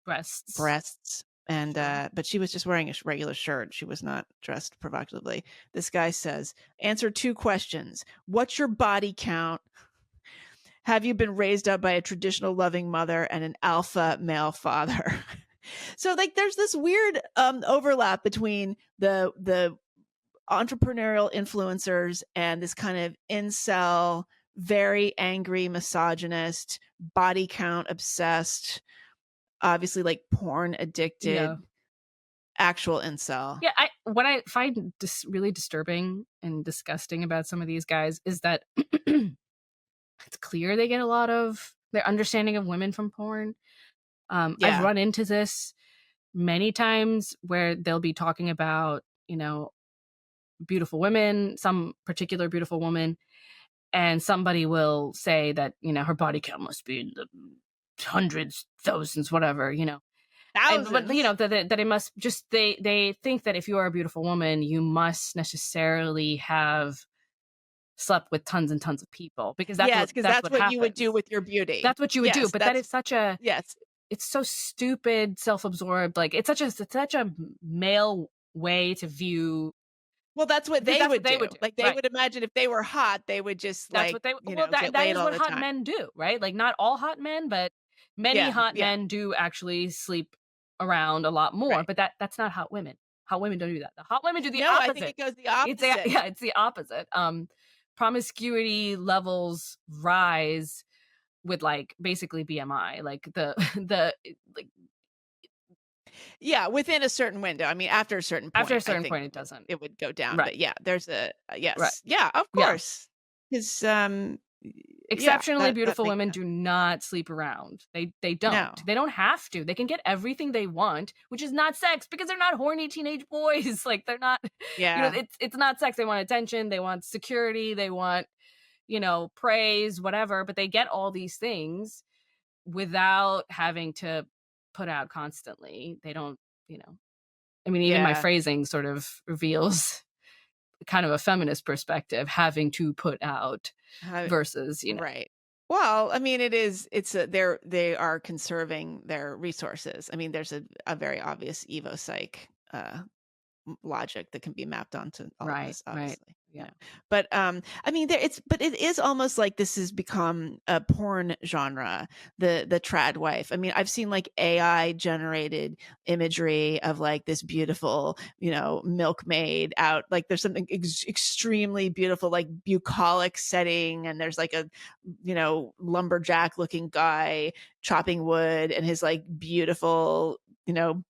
breasts, and but she was just wearing a regular shirt. She was not dressed provocatively. This guy says, answer 2 questions. What's your body count? Have you been raised up by a traditional loving mother and an alpha male father? So like there's this weird overlap between the entrepreneurial influencers and this kind of incel, very angry, misogynist, body count obsessed, obviously like porn addicted, actual incel. Yeah, what I find really disturbing and disgusting about some of these guys is that it's clear they get a lot of their understanding of women from porn. I've run into this many times where they'll be talking about, you know, beautiful women, some particular beautiful woman, and somebody will say that, you know, her body count must be in the hundreds, thousands, whatever, you know. Thousands. But you know, that it must just, they think that if you are a beautiful woman, you must necessarily have slept with tons and tons of people, because that's what you would do with your beauty. That's what you would do. But that is such a it's so stupid, self-absorbed. Like it's such a male way to view. Well, that's what they would do. Like they would imagine if they were hot, they would just that is what hot men do, right? Like not all hot men, but many hot men do actually sleep around a lot more. But that's not hot women. Hot women don't do that. The hot women do the opposite. I think it goes the opposite. It's the opposite. Promiscuity levels rise with like basically BMI, like within a certain window. I mean, after a certain point, it doesn't. It would go down. Right. But yeah, there's a yes. Right. Yeah, of course. Because exceptionally beautiful women do not sleep around. They don't. No. They don't have to. They can get everything they want, which is not sex, because they're not horny teenage boys. Like they're not. Yeah. You know, it's not sex. They want attention. They want security. They want, you know, praise, whatever. But they get all these things without having to put out constantly. They don't. You know. I mean, even my phrasing sort of reveals kind of a feminist perspective, having to put out versus, you know. Right. Well, I mean, they are conserving their resources. I mean, there's a very obvious evo psych logic that can be mapped onto all of this, obviously. You know. But I mean, but it is almost like this has become a porn genre, the trad wife. I mean, I've seen like AI generated imagery of like this beautiful, milkmaid out. Like there's something extremely beautiful, like bucolic setting, and there's like a, lumberjack looking guy chopping wood, and his like beautiful,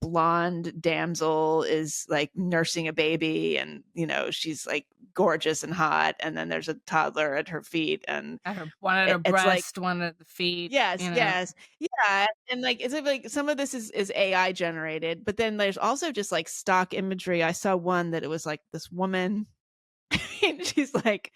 blonde damsel is like nursing a baby, and she's like gorgeous and hot, and then there's a toddler at her feet, and one at her breast, like, one at the feet. yes, yeah, and like it's like some of this is AI generated, but then there's also just like stock imagery. I saw one that it was like this woman, and she's like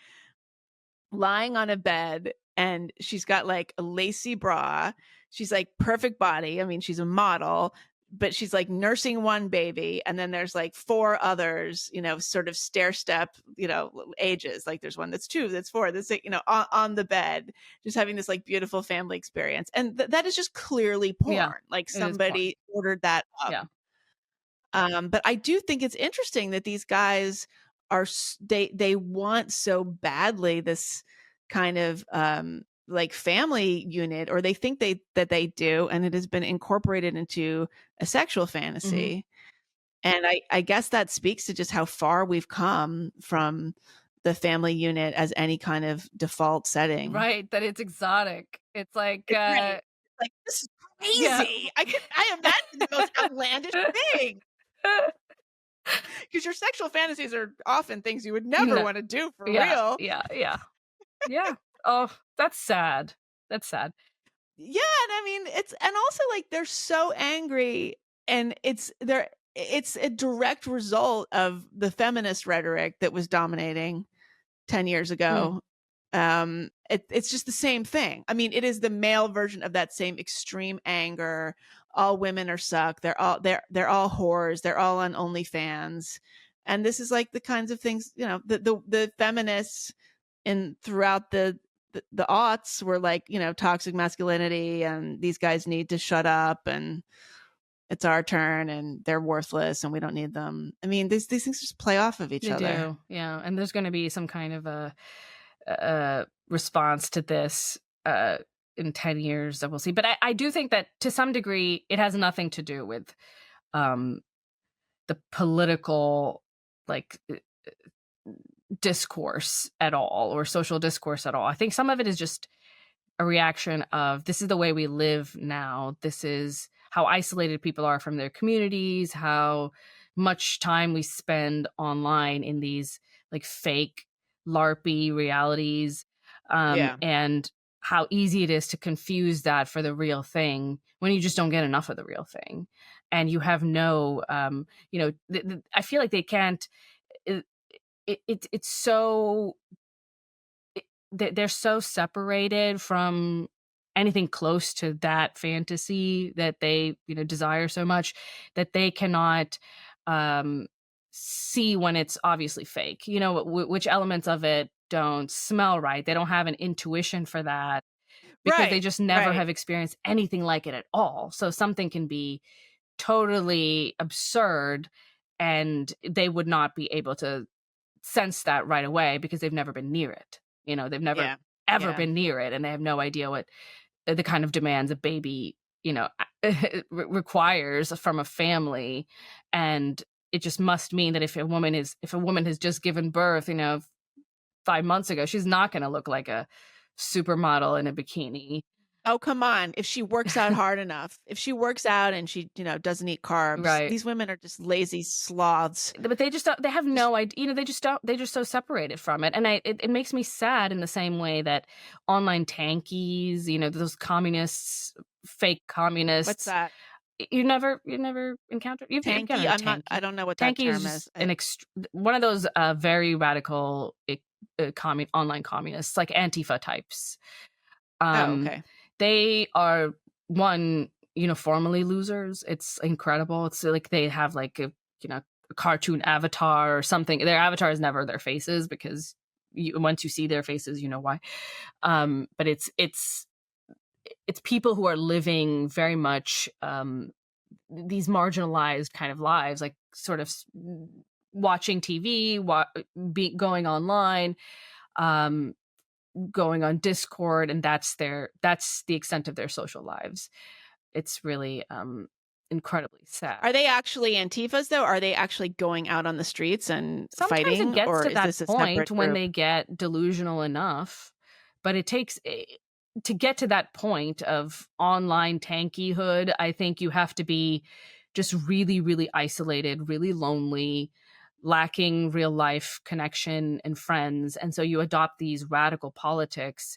lying on a bed, and she's got like a lacy bra. She's like perfect body. I mean, she's a model, but she's like nursing one baby, and then there's like four others, sort of stair step, ages. Like there's one that's 2, that's 4, that's on the bed, just having this like beautiful family experience, and that is just clearly porn. Yeah, like somebody ordered that up. Yeah. But I do think it's interesting that these guys are they want so badly this kind of like family unit, or they think that they do, and it has been incorporated into a sexual fantasy. And I guess that speaks to just how far we've come from the family unit as any kind of default setting. Right, that it's exotic. It's like Right. Like, this is crazy. Yeah. I imagine the most outlandish thing. Because your sexual fantasies are often things you would never want to do for real. Yeah. Oh, that's sad. That's sad. Yeah, and I mean and also like they're so angry, and it's a direct result of the feminist rhetoric that was dominating 10 years ago. It's just the same thing. I mean, it is the male version of that same extreme anger. All women are suck. They're all whores. They're all on OnlyFans. And this is like the kinds of things, the feminists throughout the aughts were like, toxic masculinity, and these guys need to shut up, and it's our turn, and they're worthless, and we don't need them. I mean, these things just play off of each other. They do, yeah. And there's going to be some kind of a response to this in 10 years that we'll see. But I do think that to some degree it has nothing to do with the political like discourse at all, or social discourse at all. I think some of it is just a reaction of, this is the way we live now. This is how isolated people are from their communities, how much time we spend online in these like fake LARPy realities, and how easy it is to confuse that for the real thing when you just don't get enough of the real thing. And you have no, I feel like they can't, it's so, they're so separated from anything close to that fantasy that they, desire so much, that they cannot see when it's obviously fake, which elements of it don't smell right. They don't have an intuition for that because they just never have experienced anything like it at all. So something can be totally absurd and they would not be able to sense that right away because they've never been near it. They've never ever been near it, and they have no idea what the kind of demands a baby, requires from a family. And it just must mean that if a woman has just given birth, 5 months ago, she's not going to look like a supermodel in a bikini. Oh, come on. If she works out hard enough, if she works out and she, doesn't eat carbs, these women are just lazy sloths. But they have no idea, they're just so separated from it. And it makes me sad in the same way that online tankies, those communists, fake communists. What's that? You never encountered? You've tanky? Tanky. I don't know what that term is. One of those very radical online communists, like Antifa types. Okay. They are uniformly losers. It's incredible. It's like they have like a cartoon avatar or something. Their avatar is never their faces because once you see their faces, you know why. But it's people who are living very much these marginalized kind of lives, like sort of watching TV, going online, going on Discord, and that's the extent of their social lives. It's really incredibly sad. Are they actually Antifas though? Are they actually going out on the streets and Sometimes fighting, it gets or to is that this a point separate when group? they get delusional enough, but it takes to get to that point of online tankyhood. I think you have to be just really, really isolated, really lonely, lacking real life connection and friends. And so you adopt these radical politics,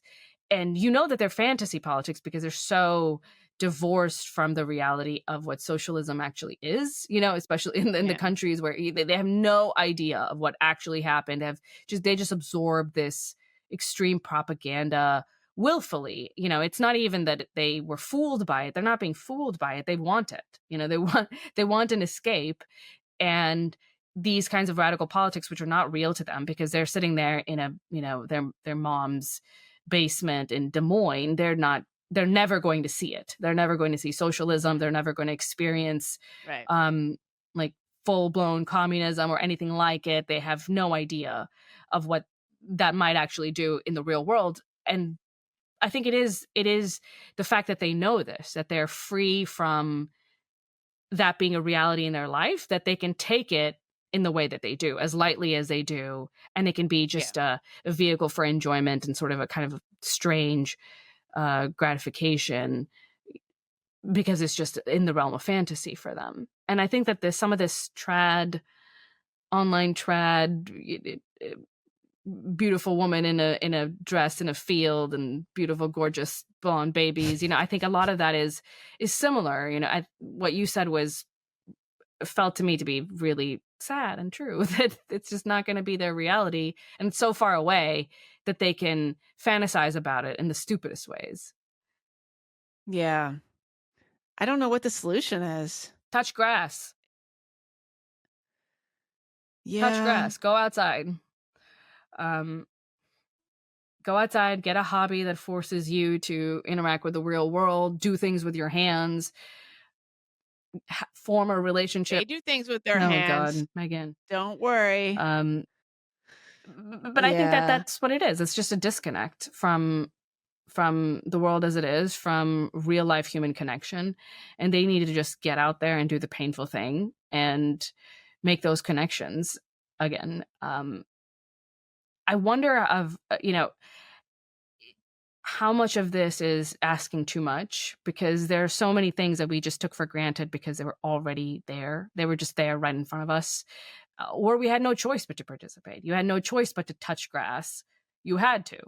and you know that they're fantasy politics because they're so divorced from the reality of what socialism actually is, especially in the countries where they have no idea of what actually happened. They just absorb this extreme propaganda willfully. It's not even that they were fooled by it. They're not being fooled by it. They want it. They want an escape. And these kinds of radical politics, which are not real to them because they're sitting there in their mom's basement in Des Moines, they're never going to see it. They're never going to see socialism. They're never going to experience like full-blown communism or anything like it. They have no idea of what that might actually do in the real world. And I think it is the fact that they know this, that they're free from that being a reality in their life, that they can take it in the way that they do, as lightly as they do, and it can be just a vehicle for enjoyment and sort of a kind of strange gratification because it's just in the realm of fantasy for them. And I think that there's some of this online trad, beautiful woman in a dress in a field and beautiful, gorgeous blonde babies. I think a lot of that is similar. What you said felt to me to be really sad and true, that it's just not going to be their reality, and it's so far away that they can fantasize about it in the stupidest ways. Yeah. I don't know what the solution is. Touch grass. Yeah. Touch grass. Go outside. Go outside, get a hobby that forces you to interact with the real world, do things with your hands, form a relationship. They do things with their hands. Oh God, Meghan. Don't worry. But I think that's what it is. It's just a disconnect from the world as it is, from real life human connection. And they need to just get out there and do the painful thing and make those connections again. I wonder how much of this is asking too much, because there are so many things that we just took for granted because they were already there. They were just there right in front of us, or we had no choice but to participate. You had no choice but to touch grass. You had to,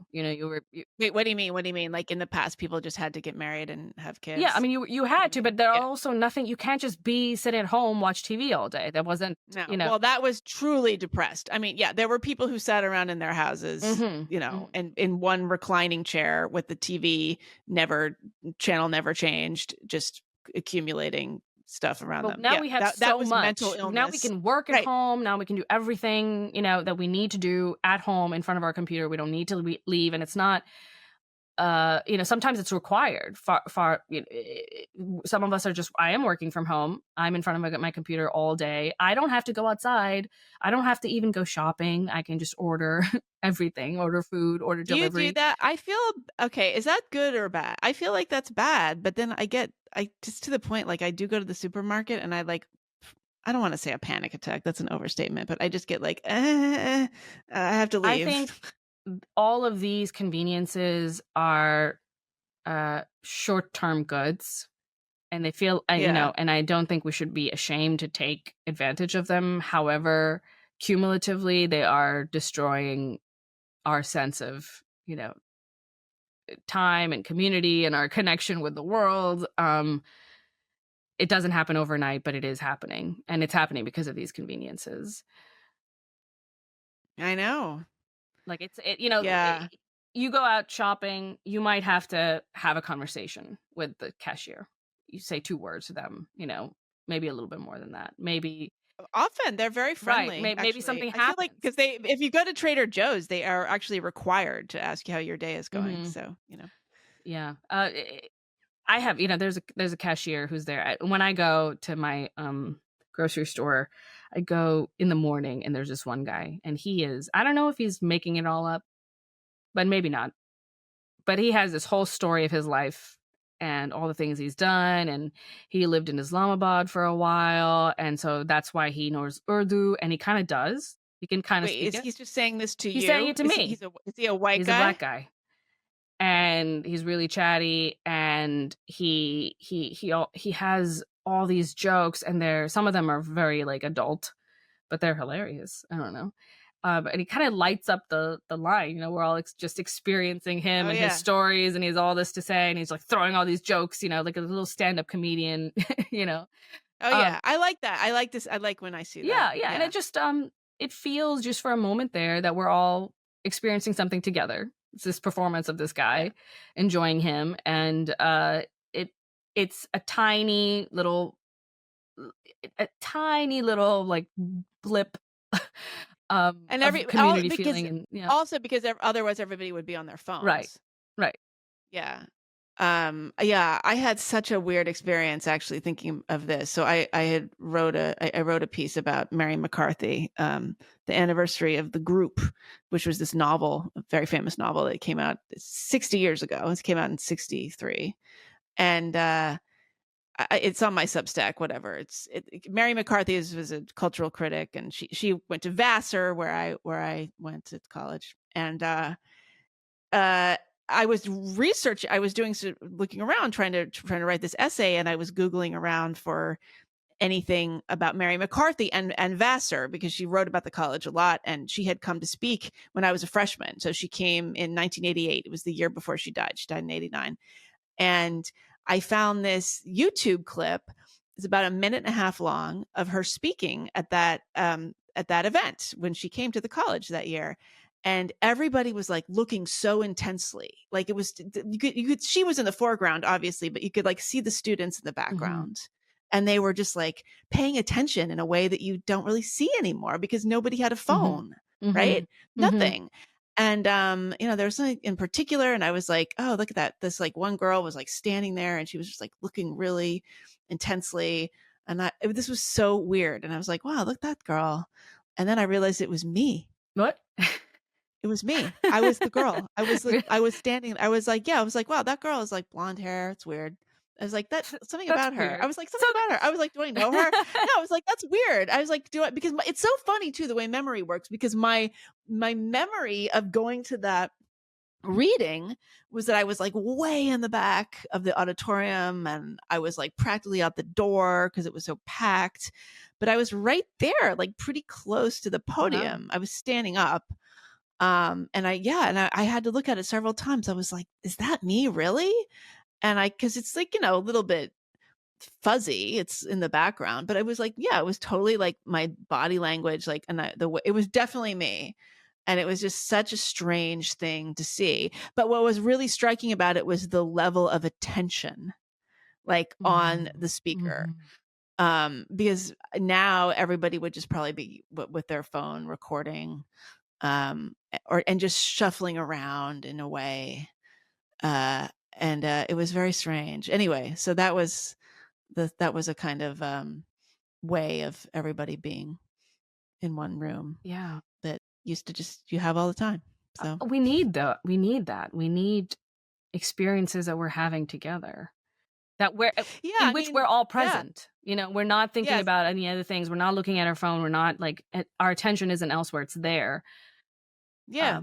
Wait, what do you mean? What do you mean? Like in the past, people just had to get married and have kids? Yeah, I mean, you had to, but there are also nothing. You can't just be sitting at home, watch TV all day. That wasn't, Well, that was truly depressed. I mean, yeah, there were people who sat around in their houses, and in one reclining chair with the TV channel never changed, just accumulating stuff around them. Now we have so much. Mental illness. Now we can work at home. Now we can do everything, that we need to do at home in front of our computer. We don't need to leave. And it's not, sometimes it's required. Some of us are I am working from home. I'm in front of my computer all day. I don't have to go outside. I don't have to even go shopping. I can just order everything, order food, order delivery. You do that? I feel, okay, is that good or bad? I feel like that's bad, but then I just to the point, like I do go to the supermarket and I don't want to say a panic attack. That's an overstatement, but I just get like, I have to leave. I think all of these conveniences are short-term goods, and they feel, and I don't think we should be ashamed to take advantage of them. However, cumulatively, they are destroying our sense of, time and community and our connection with the world. It doesn't happen overnight, but it is happening, and it's happening because of these conveniences. I know. Like you go out shopping, you might have to have a conversation with the cashier. You say 2 words to them, maybe a little bit more than that. Maybe often they're very friendly. Right. Maybe something happens. Because if you go to Trader Joe's, they are actually required to ask you how your day is going. So, Yeah. I have, there's a cashier who's there. When I go to my grocery store. I go in the morning and there's this one guy, and I don't know if he's making it all up, but maybe not. But he has this whole story of his life and all the things he's done. And he lived in Islamabad for a while. And so that's why he knows Urdu, and he kind of does. He can kind of speak it. He's just saying this to you? He's saying it to me. Is he a white He's guy? a black guy. And he's really chatty, and he has all these jokes, and some of them are very like adult, but they're hilarious. I don't know. And he kind of lights up the line. You know, we're all just experiencing him and his stories, and he has all this to say, and he's like throwing all these jokes, you know, like a little stand-up comedian, you know. Oh yeah, I like that. I like this. I like when I see that. Yeah, and it just it feels just for a moment there that we're all experiencing something together. It's this performance of this guy, enjoying him, and it's a tiny little like blip. And community feeling, and also because otherwise everybody would be on their phones. Right. Yeah. I had such a weird experience actually thinking of this. So I wrote a piece about Mary McCarthy, the anniversary of The Group, which was this novel, a very famous novel that came out 60 years ago. It came out in 1963. And it's on my Substack, whatever. Mary McCarthy was a cultural critic, and she went to Vassar, where I went to college. And I was looking around trying to write this essay, and I was Googling around for anything about Mary McCarthy and Vassar, because she wrote about the college a lot, and she had come to speak when I was a freshman. So she came in 1988. It was the year before she died. She died in 1989. And I found this YouTube clip. It's about a minute and a half long of her speaking at that event when she came to the college that year. And everybody was like looking so intensely, like it was, you could, she was in the foreground, obviously, but you could like see the students in the background, and they were just like paying attention in a way that you don't really see anymore because nobody had a phone, right? Nothing. And, there was something in particular, and I was like, oh, look at that. This like one girl was like standing there, and she was just like looking really intensely. And this was so weird. And I was like, wow, look at that girl. And then I realized it was me. What? It was me. I was the girl. I was standing. I was like, wow, that girl is like blonde hair. It's weird. I was like, that's something about her. Weird. I was like, something about her. I was like, do I know her? No, I was like, that's weird. I was like, because it's so funny too, the way memory works, because my memory of going to that reading was that I was like way in the back of the auditorium, and I was like practically out the door because it was so packed, but I was right there, like pretty close to the podium. Wow. I was standing up. And I had to look at it several times. I was like, is that me really? And cause it's like, a little bit fuzzy, it's in the background, but I was like, yeah, it was totally like my body language. Like, and it was definitely me. And it was just such a strange thing to see. But what was really striking about it was the level of attention, like on the speaker. Because now everybody would just probably be with their phone recording, and just shuffling around in a way. And it was very strange. Anyway, so that was a kind of way of everybody being in one room. Yeah. That used to you have all the time. So we need that. We need experiences that we're having together. That in which we're all present. Yeah. We're not thinking about any other things. We're not looking at our phone. We're not like, our attention isn't elsewhere. It's there. Yeah.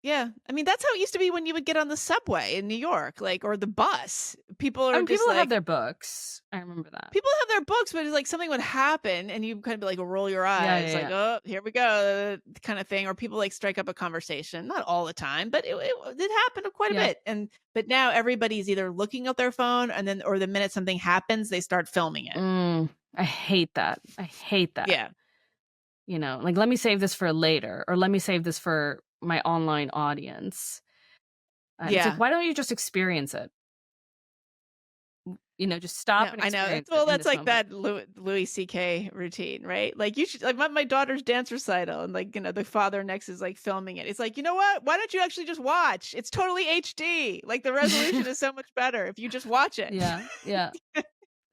Yeah. I mean, that's how it used to be when you would get on the subway in New York, like, or the bus. People have their books. I remember that. People have their books, but it's like something would happen and you kind of like roll your eyes, like, oh, here we go, kind of thing. Or people like strike up a conversation, not all the time, but it happened quite a bit. But now everybody's either looking at their phone or the minute something happens, they start filming it. I hate that. Yeah. Like, let me save this for later, or let me save this for my online audience. It's like, why don't you just experience it? Just stop and experience it. Well, that's like moment. that Louis C.K. routine, right? Like, you should, like, my daughter's dance recital, and like, the father next is like filming it. It's like, you know what? Why don't you actually just watch? It's totally HD. Like, the resolution is so much better if you just watch it. Yeah.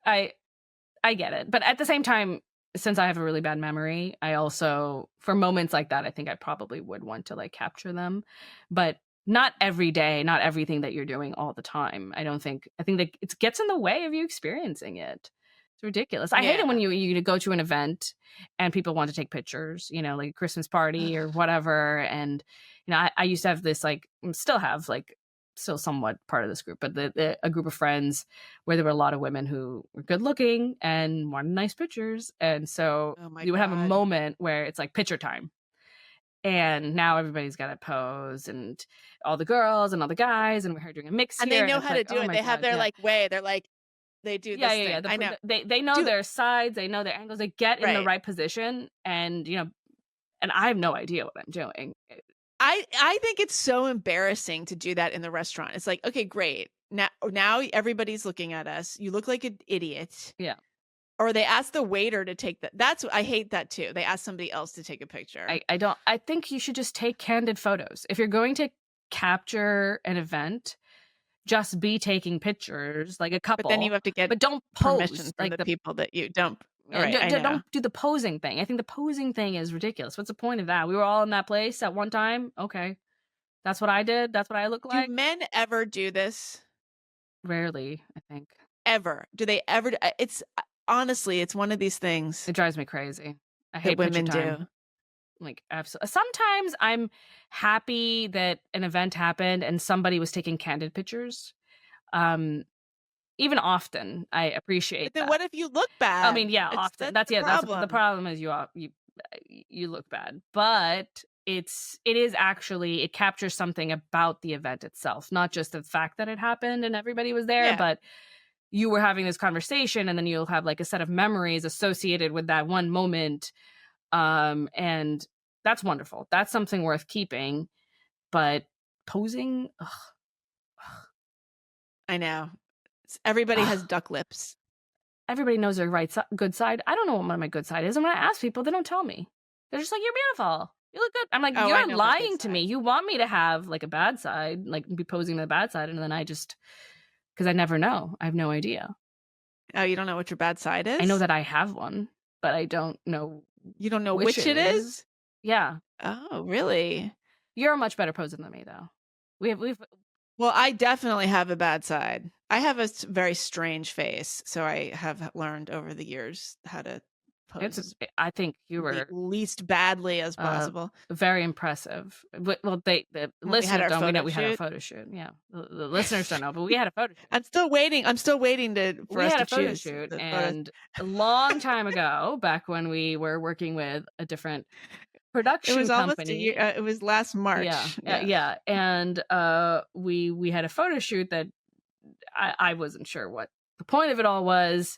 I get it. But at the same time, since I have a really bad memory, I also, for moments like that, I think I probably would want to like capture them, but not every day, not everything that you're doing all the time. I think that it gets in the way of you experiencing it. It's ridiculous. I hate it when Yeah. you go to an event and people want to take pictures, you know, like a Christmas party or whatever. And, you know, I used to have this, like, still have, like, still somewhat part of this group, but a group of friends where there were a lot of women who were good looking and wanted nice pictures. And so Oh my you would have a God. moment where it's like picture time. And now everybody's got to pose, and all the girls and all the guys, and we're doing a mix And here. they know it's how to like, do oh it. my They have God, their yeah. like way. They're like, they do Yeah, this yeah, yeah. thing. I know. They know Do their sides, they know their angles, they get in the right. right position, and you know, and I have no idea what I'm doing. I think it's so embarrassing to do that in the restaurant. It's like, okay, great. Now everybody's looking at us. You look like an idiot. Yeah. Or they ask the waiter to take I hate that too. They ask somebody else to take a picture. I think you should just take candid photos. If you're going to capture an event, just be taking pictures, like a couple. But then you have to get but don't permission pose from like the people that you don't. Yeah, Right, I know. don't do the posing thing. I think the posing thing is ridiculous. What's the point of that? We were all in that place at one time. Okay. That's what I did. That's what I look like. Do men ever do this? Rarely, I think. Ever? Do they ever? It's honestly, it's one of these things It drives me crazy. I that hate women picture time. do. Like, absolutely. Sometimes I'm happy that an event happened and somebody was taking candid pictures. Even often, I appreciate But then that. what if you look bad? I mean, yeah, often. That's the problem. the problem is you look bad. But it captures something about the event itself, not just the fact that it happened and everybody was there, Yeah. but you were having this conversation, and then you'll have like a set of memories associated with that one moment. And that's wonderful. That's something worth keeping. But posing, ugh. I know. Everybody has duck lips. Everybody knows their good side. I don't know what my good side is. And when I ask people, they don't tell me. They're just like, you're beautiful. You look good. I'm like, Oh, I you're know my good lying to me. side. You want me to have like a bad side, like be posing the bad side. And then because I never know. I have no idea. Oh, you don't know what your bad side is? I know that I have one, but I don't know. You don't know which it is? Yeah. Oh, really? You're a much better poser than me, though. Well, I definitely have a bad side. I have a very strange face, so I have learned over the years how to pose. I think you were least badly as possible. Very impressive. Well, the listeners don't. We know we had a photo shoot. Yeah, the listeners don't know, but we had a photo shoot. I'm still waiting for us to choose. We had a photo shoot, and a long time ago, back when we were working with a different production company. Almost a year. It was last March. Yeah. And we had a photo shoot that I wasn't sure what the point of it all was,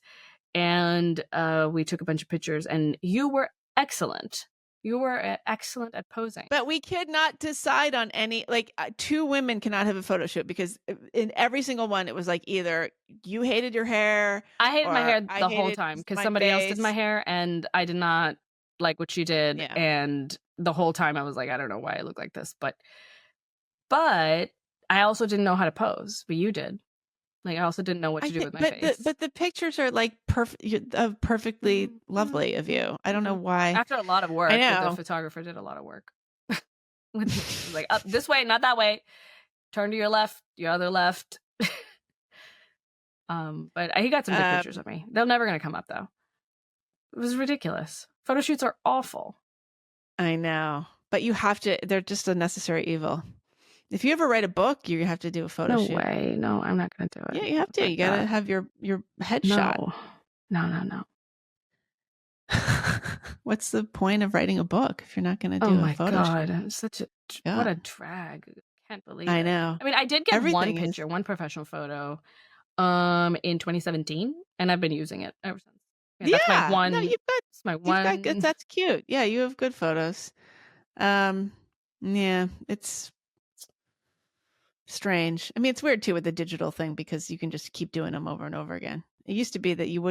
and we took a bunch of pictures, and you were excellent. You were excellent at posing. But we could not decide on any, like, two women cannot have a photo shoot, because in every single one, it was like either you hated your hair. I hated my hair the whole time because somebody else did my hair, and I did not like what she did. Yeah. And the whole time I was like, I don't know why I look like this, but I also didn't know how to pose, but you did. Like, I also didn't know what to do with my face. But the pictures are like perfectly lovely of you. I don't know why. After a lot of work, I know. the photographer did a lot of work. Like, up this way, not that way. Turn to your left, your other left. But he got some good pictures of me. They're never gonna come up though. It was ridiculous. Photo shoots are awful. I know, but you have to. They're just a necessary evil. If you ever write a book, you have to do a photo shoot. No way. No, I'm not going to do it. Yeah, you have to. You got to have your headshot. No. What's the point of writing a book if you're not going to do a photo shoot? What a drag. I can't believe it. I know. I mean, I did get one picture, one professional photo in 2017, and I've been using it ever since. Yeah, that's my one. No, that's cute. Yeah, you have good photos. Yeah, it's strange. I mean, it's weird too with the digital thing, because you can just keep doing them over and over again. It used to be that you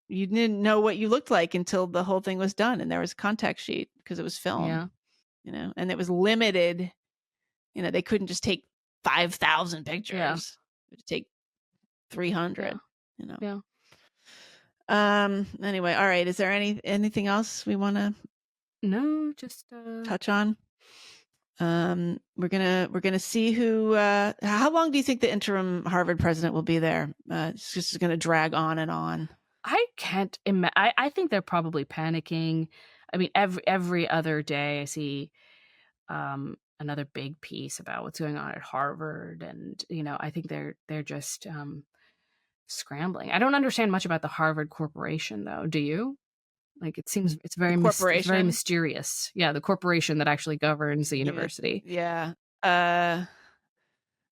didn't know what you looked like until the whole thing was done and there was a contact sheet, because it was film. Yeah. And it was limited. They couldn't just take 5,000 pictures. Yeah. It would take 300. Yeah. Anyway, all right. Is there anything else we want to No, just touch on? We're gonna see who. How long do you think the interim Harvard president will be there? It's just gonna drag on and on. I can't imagine. I think they're probably panicking. I mean, every other day I see another big piece about what's going on at Harvard, and I think they're just scrambling. I don't understand much about the Harvard Corporation, though. Do you? Like, it seems it's very it's very mysterious. Yeah, the corporation that actually governs the university. Yeah. I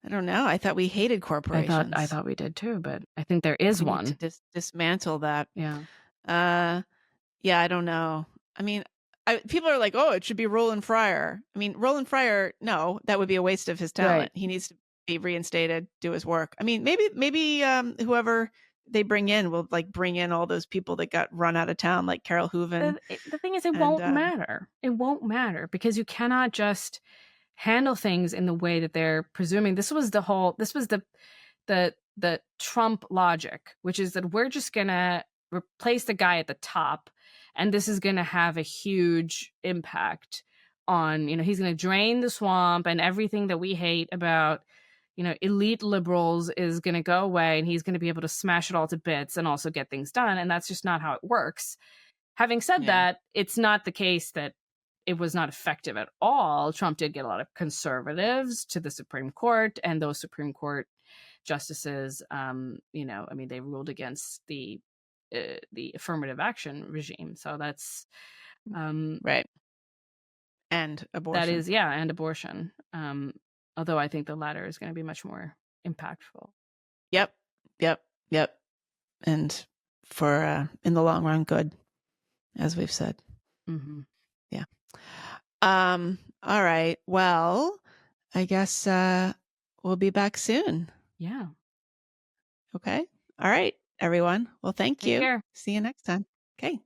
don't know. I thought we hated corporations. I thought we did too, but I think there is one. Need to dismantle that. Yeah. Yeah, I don't know. I mean, people are like, oh, it should be Roland Fryer. I mean, Roland Fryer, no, that would be a waste of his talent. Right. He needs to be reinstated, do his work. I mean, maybe whoever they bring in will like bring in all those people that got run out of town, like Carol Hooven. The thing is, it won't matter. It won't matter because you cannot just handle things in the way that they're presuming. This was the Trump logic, which is that we're just gonna replace the guy at the top, and this is gonna have a huge impact on, he's gonna drain the swamp, and everything that we hate about, elite liberals is gonna go away, and he's gonna be able to smash it all to bits and also get things done. And that's just not how it works. Having said that, it's not the case that it was not effective at all. Trump did get a lot of conservatives to the Supreme Court, and those Supreme Court justices, they ruled against the affirmative action regime. So that's right. And abortion. That is, and abortion. Although I think the latter is going to be much more impactful. Yep. And for in the long run, good, as we've said. Mm-hmm. Yeah. All right. Well, I guess we'll be back soon. Yeah. Okay. All right, everyone. Well, thank you. Take care. See you next time. Okay.